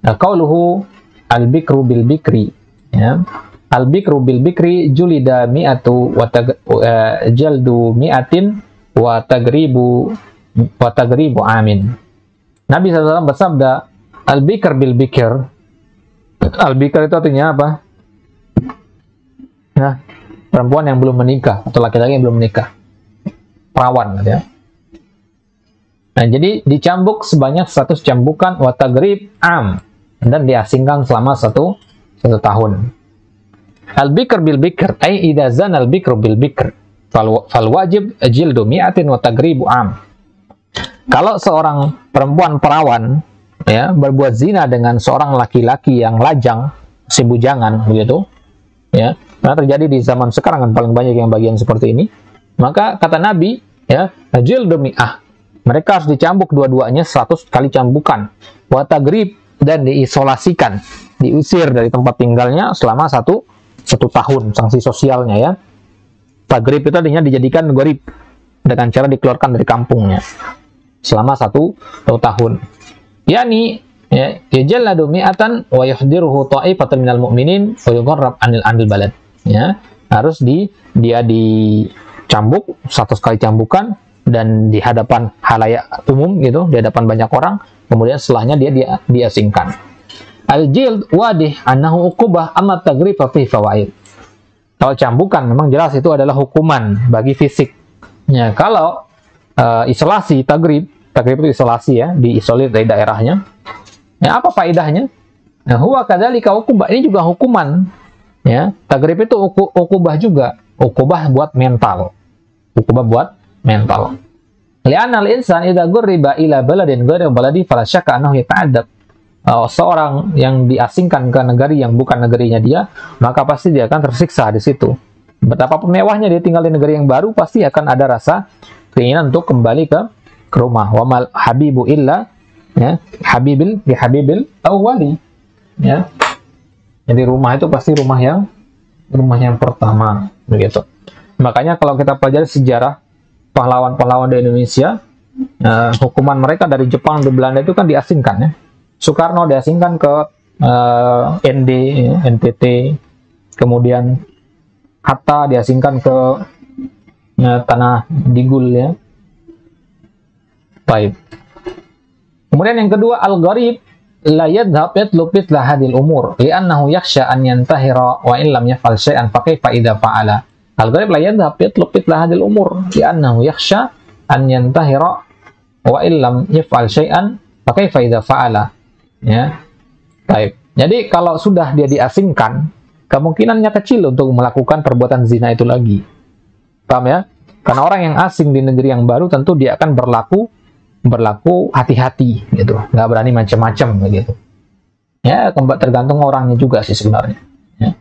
Speaker 1: Qauluhu al-bikru bil bikri. Ya. Al-bikru bil bikri julida mi'atu wa jaldu mi'atin wa tagribu amin. Nabi SAW bersabda, al-bikr bil bikr. Al-bikr itu artinya apa? Nah, perempuan yang belum menikah atau laki-laki yang belum menikah. Perawan ya. Nah, jadi dicambuk sebanyak 100 cambukan wa tagrib am, dan diasingkan selama satu tahun. Al-bikr bil bikr ay idza zana al-bikru bil bikr fal wajib jildu mi'atin wa tagribu am. Kalau seorang perempuan perawan ya berbuat zina dengan seorang laki-laki yang lajang, si bujangan begitu ya. Nah, terjadi di zaman sekarang kan paling banyak yang bagian seperti ini. Maka kata Nabi, ya, jildu mi'ah. Mereka harus dicambuk dua-duanya 100 kali cambukan. Wa tagrib, dan diisolasikan, diusir dari tempat tinggalnya selama satu tahun, sanksi sosialnya ya. Tagrib itu artinya dijadikan gharib, dengan cara dikeluarkan dari kampungnya selama satu tahun. Yani ya, yajalladu mi'atan wa yuhdiruhu ta'ifatan minal mu'minin wa yugharrab anil balad. Ya, harus dia dicambuk 100 kali cambukan dan di hadapan halayak umum gitu, di hadapan banyak orang, kemudian setelahnya dia diasingkan. Al-jild wadih annahu uqubah amma tagrib fi fawaid. Kalau cambukan memang jelas itu adalah hukuman bagi fisik. Ya, kalau isolasi tagrib itu isolasi ya, diisolir dari daerahnya. Ya, apa faedahnya? Nah, huwa kadzalika uqubah, ini juga hukuman. Ya, tagrib itu ukubah juga, ukubah buat mental. Ukubah buat mental. Li'anna al-insan idza ghurriba ila baladin ghairu baladi fala syakka annahu yata'addab. Seorang yang diasingkan ke negeri yang bukan negerinya dia, maka pasti dia akan tersiksa di situ. Betapapun mewahnya dia tinggal di negeri yang baru, pasti akan ada rasa keinginan untuk kembali ke rumah. Wa mal habibu illa ya, habibil awwali. Ya. Jadi rumah itu pasti rumah yang pertama begitu. Makanya kalau kita pelajari sejarah pahlawan-pahlawan di Indonesia, hukuman mereka dari Jepang dan Belanda itu kan diasingkan ya. Soekarno diasingkan ke ND, NTT, kemudian Hatta diasingkan ke tanah Digul ya. Baik. Kemudian yang kedua, al-gharib la yadhhab yatlub mithla hadhil umur li'annahu yakhsha an yantahira wa in lam yaf'al syai'an fa kaifa idza fa'ala. Al-gharib la yadhhab yatlub mithla hadhil umur li'annahu yakhsha an yantahira wa in lam yaf'al syai'an fa kaifa idza fa'ala. Ya. Baik. Jadi kalau sudah dia diasingkan, kemungkinannya kecil untuk melakukan perbuatan zina itu lagi. Paham ya? Karena orang yang asing di negeri yang baru tentu dia akan berlaku hati-hati gitu, nggak berani macam-macam begitu. Ya, tergantung orangnya juga sih sebenarnya. Ya.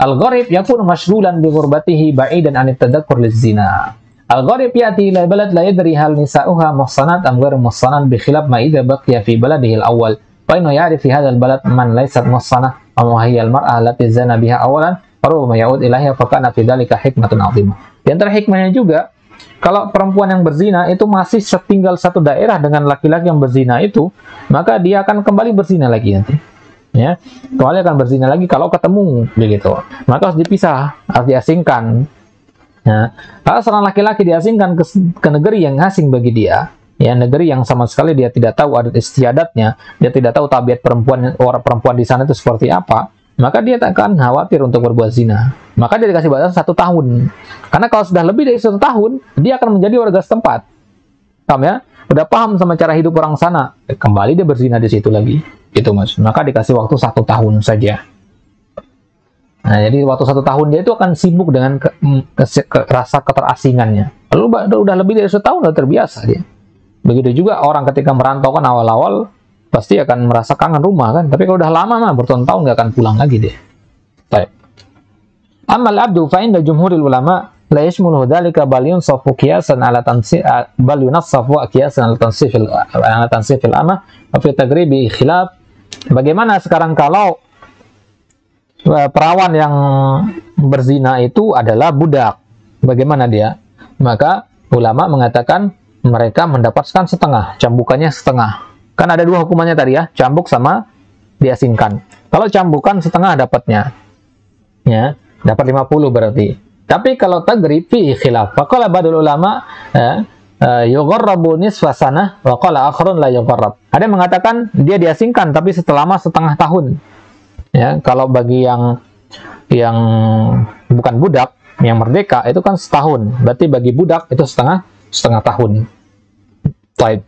Speaker 1: Al-gharib yakunu mashghulan bi ghurbatihi ba'idan an at-tadhakkur liz-zina. Al-gharib yati ila balad la yadri hal nisa'uha muhsanat am ghairu muhsanat bi khilaf ma idza baqiya fi baladihi al-awwal. Fa inna ya'rif fi hadzal balad man laysat muhsanah wa hiya al-mar'ah allati zana biha awalan wa rubbama ya'ud ilaiha fa kana fi dzalika hikmatun 'azimah. Di antara hikmahnya juga, kalau perempuan yang berzina itu masih tinggal satu daerah dengan laki-laki yang berzina itu, maka dia akan kembali berzina lagi nanti. Ya, kembali akan berzina lagi kalau ketemu begitu. Maka harus dipisah, harus diasingkan. Ya, kalau seorang laki-laki diasingkan ke negeri yang asing bagi dia, ya negeri yang sama sekali dia tidak tahu adat istiadatnya, dia tidak tahu tabiat orang perempuan di sana itu seperti apa, maka dia tak akan khawatir untuk berbuat zina. Maka dia dikasih batasan 1 tahun. Karena kalau sudah lebih dari 1 tahun, dia akan menjadi warga setempat. Paham ya? Udah paham sama cara hidup orang sana, kembali dia berzina di situ lagi. Gitu Mas. Maka dikasih waktu 1 tahun saja. Nah, jadi waktu 1 tahun dia itu akan sibuk dengan rasa keterasingannya. Lalu udah lebih dari 1 tahun udah terbiasa dia. Begitu juga orang ketika merantau kan awal-awal pasti akan merasa kangen rumah kan. Tapi kalau udah lama mah bertahun-tahun nggak akan pulang lagi deh. Baik. Amal abdu fa inda jumhuril ulama la yashmulu dzalika bal yunsafu qiyasan ala tansi bal yunassafu qiyasan ala tansifil amah wa fi tagribi khilaf. Bagaimana sekarang kalau perawan yang berzina itu adalah budak, bagaimana dia? Maka ulama mengatakan mereka mendapatkan setengah, cambukannya setengah. Kan ada dua hukumannya tadi ya, cambuk sama diasingkan. Kalau cambukan setengah dapatnya, ya, dapat 50 berarti. Tapi kalau tagrib fi khilaf. Faqala badul ulama yugharrabu nisfa sanah wa qala akharun la yugharrab. Ada yang mengatakan dia diasingkan tapi selama setengah tahun. Ya, kalau bagi yang bukan budak, yang merdeka itu kan setahun. Berarti bagi budak itu setengah tahun. Baik.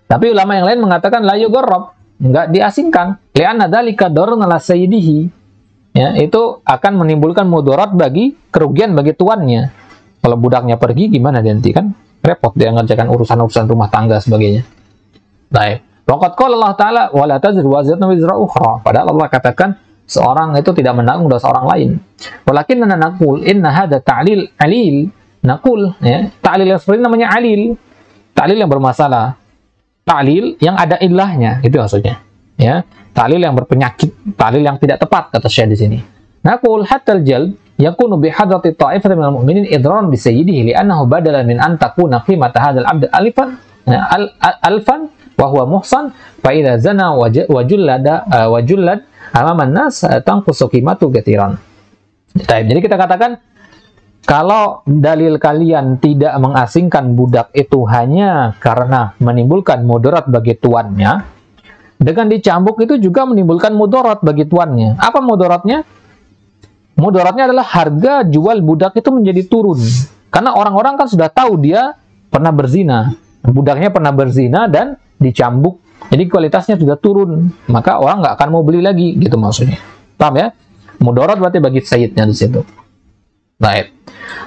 Speaker 1: Tapi ulama yang lain mengatakan la yugharrab, enggak diasingkan. Li'anna dzalika darrun ala sayyidihi. Ya, itu akan menimbulkan mudarat bagi kerugian bagi tuannya. Kalau budaknya pergi gimana nanti, kan repot dia ngerjakan urusan-urusan rumah tangga sebagainya. Baik. Waqad qala Allah Ta'ala wa la tazru waziratun wizra ukhra. Padahal Allah katakan seorang itu tidak menanggung dosa orang lain. Walakinna naqul inna hadza ta'lil alil. Naqul, ya, ta'lil yang seperti namanya alil. Ta'lil yang bermasalah. Ta'lil yang ada ilahnya, itu maksudnya. Ya, ta'lil yang berpenyakit, ta'lil yang tidak tepat kata Syekh di sini. Naqul hatta al-jalb yakunu bi hadrati ta'ifati minal mu'minin idran bi sayyidihi li'annahu badalan min an takuna qimata hadzal 'abd alfan wa huwa muhsan fa idza zana wa jullad amama an-nas tanqusu qimatu katiran. Jadi kita katakan kalau dalil kalian tidak mengasingkan budak itu hanya karena menimbulkan mudarat bagi tuannya, dengan dicambuk itu juga menimbulkan mudarat bagi tuannya. Apa mudaratnya? Mudaratnya adalah harga jual budak itu menjadi turun. Karena orang-orang kan sudah tahu dia pernah berzina. Budaknya pernah berzina dan dicambuk. Jadi kualitasnya sudah turun. Maka orang nggak akan mau beli lagi, gitu maksudnya. Paham ya? Mudarat berarti bagi sayyidnya di situ. Baik.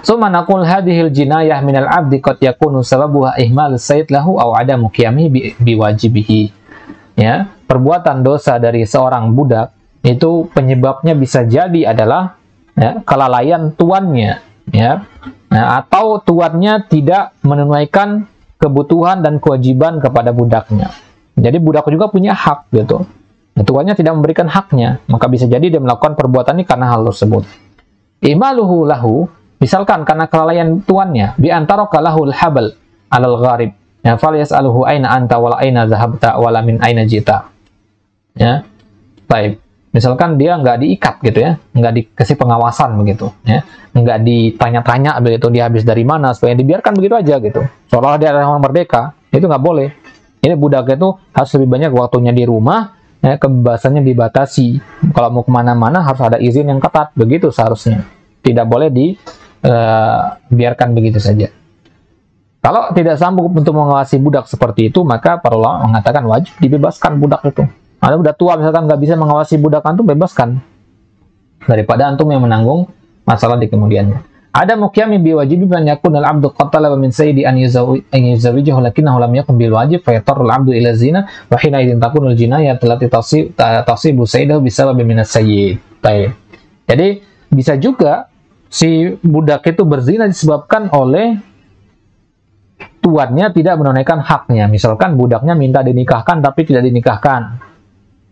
Speaker 1: Summa naqul hadhil jinayah minal 'abdi qad yakunu sababuha ihmal sayyid lahu aw adamu qiyamihi biwajibihi. Ya, perbuatan dosa dari seorang budak itu penyebabnya bisa jadi adalah, ya, kelalaian tuannya, ya, nah, atau tuannya tidak menunaikan kebutuhan dan kewajiban kepada budaknya. Jadi budak juga punya hak gitu. Nah, tuannya tidak memberikan haknya, maka bisa jadi dia melakukan perbuatan ini karena hal tersebut. Imaluhu lahu, misalkan karena kelalaian tuannya, bi antara kalahul habal alal gharib. Ya, fal yas'aluhu aina anta wala aina zahabta wala min aina jita. Ya. Baik. Misalkan dia nggak diikat gitu ya, nggak dikasih pengawasan begitu, ya. Nggak ditanya-tanya begitu dia habis dari mana, supaya dibiarkan begitu aja gitu. Seolah dia adalah orang merdeka, itu nggak boleh. Ini budak itu harus lebih banyak waktunya di rumah, ya, kebebasannya dibatasi. Kalau mau kemana-mana harus ada izin yang ketat, begitu seharusnya. Tidak boleh dibiarkan begitu saja. Kalau tidak sanggup untuk mengawasi budak seperti itu, maka para ulama mengatakan wajib dibebaskan budak itu. Anda udah tua misalkan nggak bisa mengawasi budak antum, bebaskan. Daripada antum yang menanggung masalah di kemudiannya. Ada muqyami biwajibi man yakun al-'abdu qad talaba min sayyidi an yuzawijahu lakinnahu lam yakun bil wajib fa yatarru al-'abdu ila zina wa hina idzin takunu al-jinayah allati tasibu sayyidahu bisabab min as-sayyid. Baik. Jadi bisa juga si budak itu berzina disebabkan oleh tuannya tidak menunaikan haknya. Misalkan budaknya minta dinikahkan tapi tidak dinikahkan.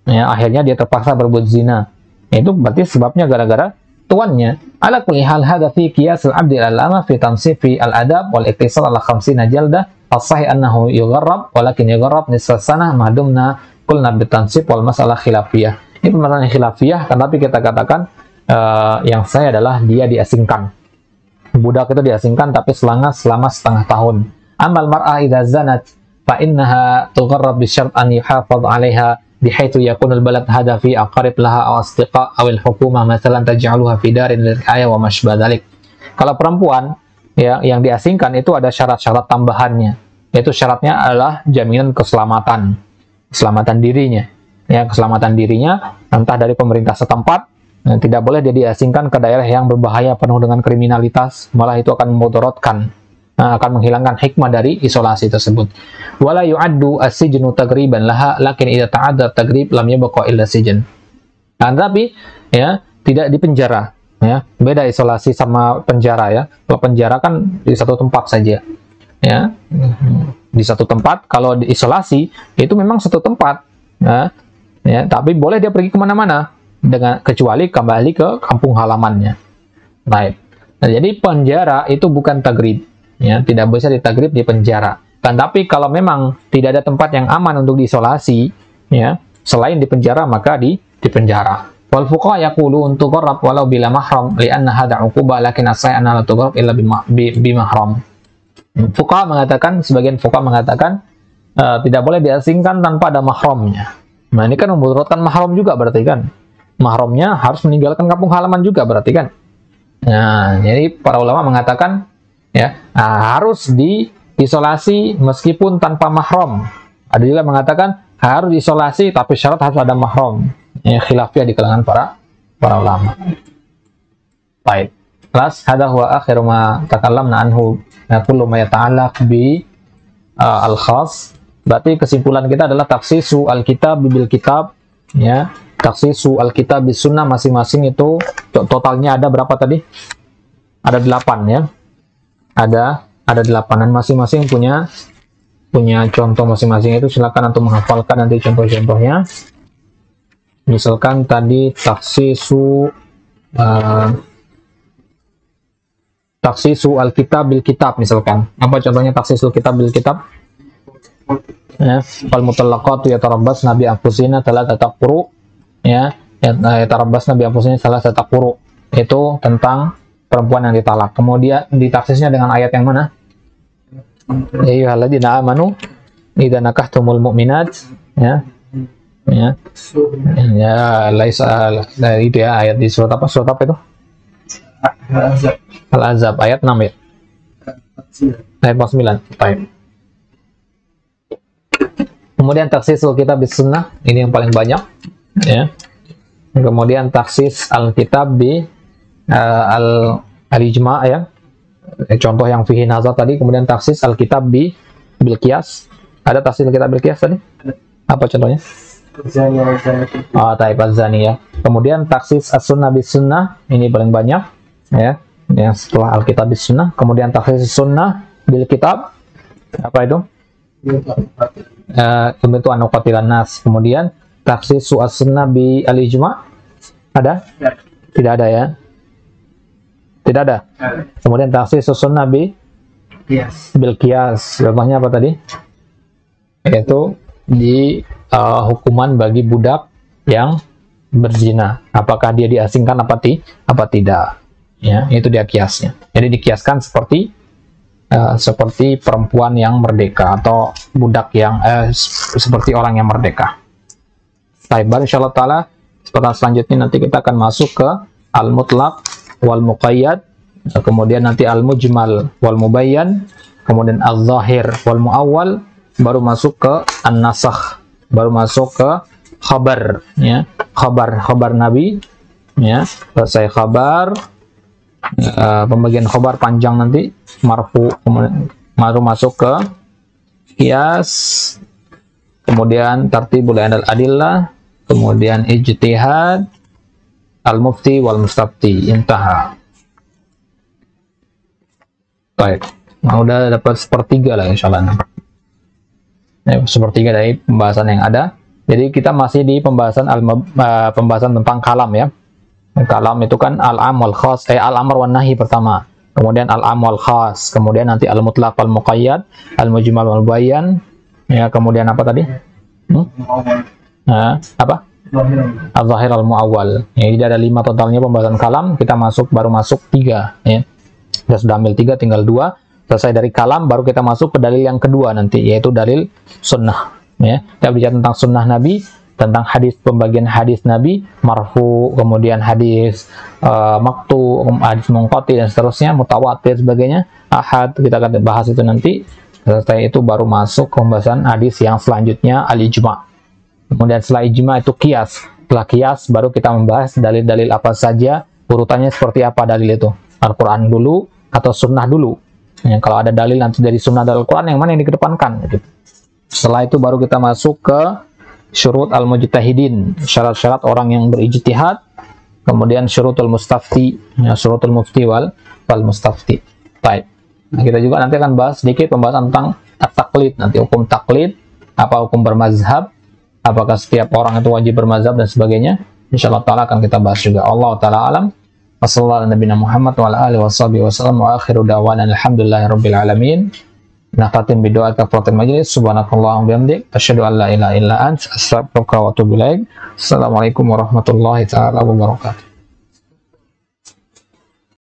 Speaker 1: Ya, akhirnya dia terpaksa berbuat zina. Itu berarti sebabnya gara-gara tuannya. Ala kulli hal hadza fi qiyas al-'abd al-ama fi tansifi al-adab wal iktisar ala 50 jaldah. As-sahih annahu yugharrab walakin yugharrab nisfa sanah madumna qulna bitansif wal masalah khilafiyah. Ini permasalahan khilafiyah, tapi kita katakan yang saya adalah dia diasingkan. Budak itu diasingkan tapi selama setengah tahun. Amal mar'ah idza zanat fa innaha tugharrab bi syart an yuhafaz 'alaiha bihaitsu yakunu al-balad hadha fi aqarib laha aw asdiqa aw al-hukumah masalan taj'aluha fi darin lil-ayah wa mashba dzalik. Kalau perempuan ya yang diasingkan itu ada syarat-syarat tambahannya. Yaitu syaratnya adalah jaminan keselamatan dirinya. Ya, keselamatan dirinya entah dari pemerintah setempat. Tidak boleh dia diasingkan ke daerah yang berbahaya penuh dengan kriminalitas, malah itu akan memudaratkan, akan menghilangkan hikmah dari isolasi tersebut. Wala yu'addu as-sijnu tagriban laha lakin idza ta'adda tagrib lam yabqa illa sijn. Tapi ya tidak dipenjara Ya, beda isolasi sama penjara ya. Kalau penjara kan di satu tempat saja. Ya. Di satu tempat, kalau diisolasi itu memang satu tempat. Ya. Ya, tapi boleh dia pergi kemana-mana dengan kecuali kembali ke kampung halamannya. Baik. Nah, jadi penjara itu bukan tagrib. Ya, tidak bisa ditagrib di penjara. Dan tapi kalau memang tidak ada tempat yang aman untuk diisolasi, ya, selain di penjara maka di penjara. Wal fuqaha yaqulu untuk tuqarrab walau bila mahram li'anna hadha 'uquba lakin as-sa'ana la tuqarrab illa bi mahram. Fuqaha mengatakan, sebagian fuqaha mengatakan tidak boleh diasingkan tanpa ada mahramnya. Nah, ini kan memudaratkan mahram juga berarti kan. Mahramnya harus meninggalkan kampung halaman juga berarti kan. Nah, jadi para ulama mengatakan ya, harus diisolasi meskipun tanpa mahram. Ada juga mengatakan harus diisolasi tapi syarat harus ada mahram. Ya, khilafiyah di kalangan para ulama. Baik. Kelas hadha huwa akhiru ma takallamna anhu kullu ma yata'allaq bi al-khas. Berarti kesimpulan kita adalah taksisu al-kitab bil kitab, ya. Taksisu al-kitab bis sunnah masing-masing itu totalnya ada berapa tadi? Ada 8 ya. Ada 8-an, masing-masing punya contoh masing-masing. Itu silakan untuk menghafalkan nanti contoh-contohnya. Misalkan tadi taksisu al-kitab bil kitab misalkan. Apa contohnya taksisul kitab bil kitab? Ya, wal mutallaqatu yatarabbasna bi anfusina thalathata quru, ya, yatarabbasna bi anfusina thalathata quru. Itu tentang perempuan yang ditalak. Kemudian ditaksisnya dengan ayat yang mana? Ya ayyuhalladzina amanu idza nakahtumul mu'minat, ya. Ya, laisa itu ya, ayat di surat apa itu? Al-Ahzab ayat 6 ya. Ayat 49. Baik. Kemudian taksisul kitab bis sunnah, ini yang paling banyak ya. Kemudian taksis al-kitab bi al-ijma' ya. Contoh yang fihi nazar tadi. Kemudian taksis al-kitab bi bil qiyas. Ada taksis al-kitab bil qiyas tadi? Apa contohnya? Taib az-zani ya. Kemudian taksis as-sunnah bis sunnah, ini paling banyak ya. Yang setelah al-kitab bis sunnah. Kemudian taksis sunnah bil kitab, apa itu? Itu an-nuqatilan nas. Kemudian taksis as-sunnah bi al-ijma' ada? Tidak ada ya. Tidak ada. Kemudian taksis as-sunnah bi bil qiyas. Contohnya apa tadi? Yaitu di hukuman bagi budak yang berzina, apakah dia diasingkan apa tidak, ya, itu dia kiasnya. Jadi dikiaskan seperti perempuan yang merdeka atau budak yang seperti orang yang merdeka. Baik, insyaallah taala kesempatan selanjutnya nanti kita akan masuk ke al-mutlaq wal muqayyad, kemudian nanti al-mujmal wal mubayyan, kemudian al-zahir wal muawwal, baru masuk ke an-nasakh, baru masuk ke khabar ya, khabar Nabi ya. Selesai khabar, pembagian khabar panjang nanti marfu, kemudian baru masuk ke qiyas, kemudian tartibul adillah, kemudian ijtihad, al-mufti wal mustafti, intaha. Baik, udah dapat sepertiga lah insyaallah. Sepertiga dari pembahasan yang ada. Jadi kita masih di pembahasan tentang kalam ya. Kalam itu kan al-am wal khas, al-amr wan nahi pertama. Kemudian al-am wal khas, kemudian nanti al-mutlaq wal muqayyad, al-mujmal wal mubayyan. Ya, kemudian apa tadi? Apa? Al-zahir al-muawwal. Ya, jadi ada 5 totalnya pembahasan kalam. Kita baru masuk 3 ya. Kita sudah ambil 3, tinggal 2. Selesai dari kalam, baru kita masuk ke dalil yang kedua nanti, yaitu dalil sunnah. Ya, kita bicara tentang sunnah Nabi, tentang hadis, pembagian hadis Nabi, marfu, kemudian hadis maktu, hadis munqati dan seterusnya, mutawatir sebagainya, ahad, kita akan bahas itu nanti. Selesai itu baru masuk ke pembahasan hadis yang selanjutnya, al-ijma'. Kemudian setelah ijma' itu qiyas. Setelah qiyas baru kita membahas dalil-dalil apa saja, urutannya seperti apa dalil itu. Al-Quran dulu atau sunnah dulu. Ya, kalau ada dalil nanti dari sunnah dan Al-Quran, yang mana yang dikedepankan gitu. Setelah itu baru kita masuk ke syurut al-mujtahidin, syarat-syarat orang yang berijtihad. kemudian syurutul mustafti, ya, syurutul mufti wal mustafti. Baik. Nah, kita juga nanti akan bahas sedikit pembahasan tentang at-taqlid, nanti hukum taklid, apa hukum bermazhab, apakah setiap orang itu wajib bermazhab dan sebagainya. Insyaallah taala akan kita bahas juga. Allah taala alam. Wassallallahu ala nabiyina Muhammad wa ala alihi washabihi wasallam wa akhiru da'wana alhamdulillahirabbil alamin. Nafatin bidoa kafaratul majlis. Subhanakallahumma bihamdik asyhadu an la ilaha illa anta astaghfiruka wa atubu ilaik. Assalamualaikum warahmatullahi taala wabarakatuh.